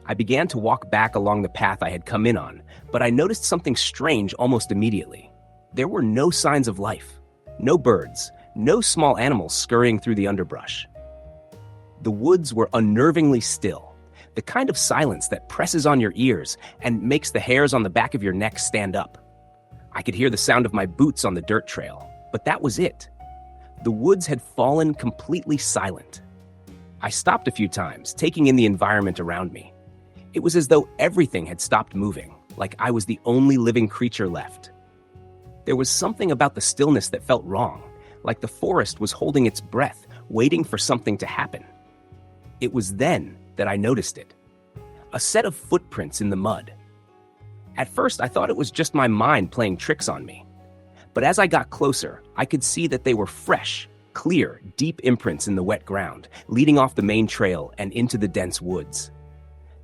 I began to walk back along the path I had come in on, but I noticed something strange almost immediately. There were no signs of life. No birds, no small animals scurrying through the underbrush. The woods were unnervingly still, the kind of silence that presses on your ears and makes the hairs on the back of your neck stand up. I could hear the sound of my boots on the dirt trail, but that was it. The woods had fallen completely silent. I stopped a few times, taking in the environment around me. It was as though everything had stopped moving, like I was the only living creature left. There was something about the stillness that felt wrong, like the forest was holding its breath, waiting for something to happen. It was then that I noticed it. A set of footprints in the mud. At first, I thought it was just my mind playing tricks on me. But as I got closer, I could see that they were fresh, clear, deep imprints in the wet ground, leading off the main trail and into the dense woods.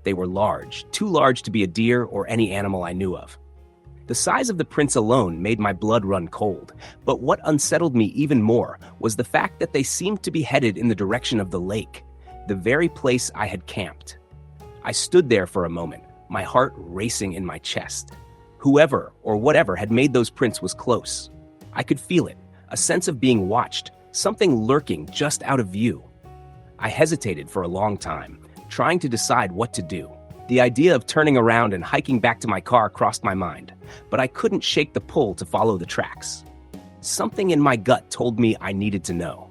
They were large, too large to be a deer or any animal I knew of. The size of the prints alone made my blood run cold, but what unsettled me even more was the fact that they seemed to be headed in the direction of the lake, the very place I had camped. I stood there for a moment, my heart racing in my chest. Whoever or whatever had made those prints was close. I could feel it, a sense of being watched, something lurking just out of view. I hesitated for a long time, trying to decide what to do. The idea of turning around and hiking back to my car crossed my mind, but I couldn't shake the pull to follow the tracks. Something in my gut told me I needed to know.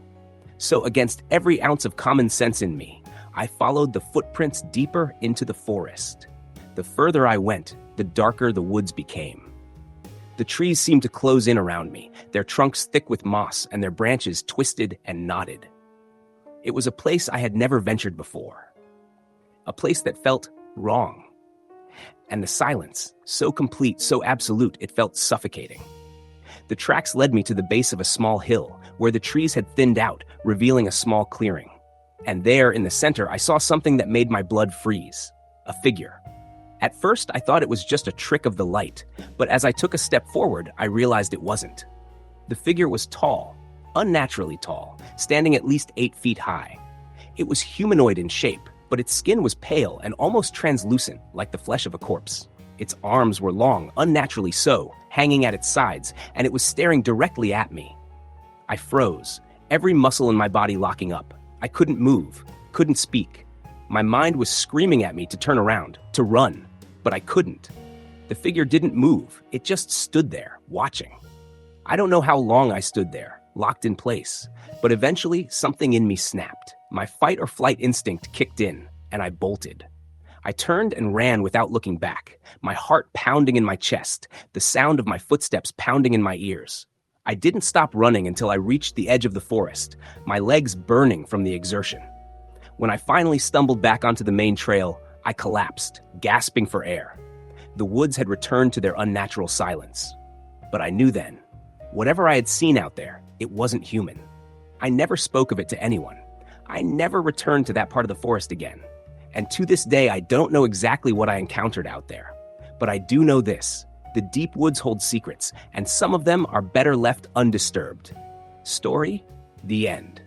So against every ounce of common sense in me, I followed the footprints deeper into the forest. The further I went, the darker the woods became. The trees seemed to close in around me, their trunks thick with moss and their branches twisted and knotted. It was a place I had never ventured before. A place that felt wrong. And the silence, so complete, so absolute, it felt suffocating. The tracks led me to the base of a small hill, where the trees had thinned out, revealing a small clearing. And there, in the center, I saw something that made my blood freeze. A figure. At first, I thought it was just a trick of the light, but as I took a step forward, I realized it wasn't. The figure was tall, unnaturally tall, standing at least 8 feet high. It was humanoid in shape, but its skin was pale and almost translucent, like the flesh of a corpse. Its arms were long, unnaturally so, hanging at its sides, and it was staring directly at me. I froze, every muscle in my body locking up. I couldn't move, couldn't speak. My mind was screaming at me to turn around, to run, but I couldn't. The figure didn't move, it just stood there, watching. I don't know how long I stood there, locked in place, but eventually something in me snapped. My fight or flight instinct kicked in, and I bolted. I turned and ran without looking back, my heart pounding in my chest, the sound of my footsteps pounding in my ears. I didn't stop running until I reached the edge of the forest, my legs burning from the exertion. When I finally stumbled back onto the main trail, I collapsed, gasping for air. The woods had returned to their unnatural silence. But I knew then, whatever I had seen out there, it wasn't human. I never spoke of it to anyone. I never returned to that part of the forest again. And to this day, I don't know exactly what I encountered out there. But I do know this. The deep woods hold secrets, and some of them are better left undisturbed. Story: the end.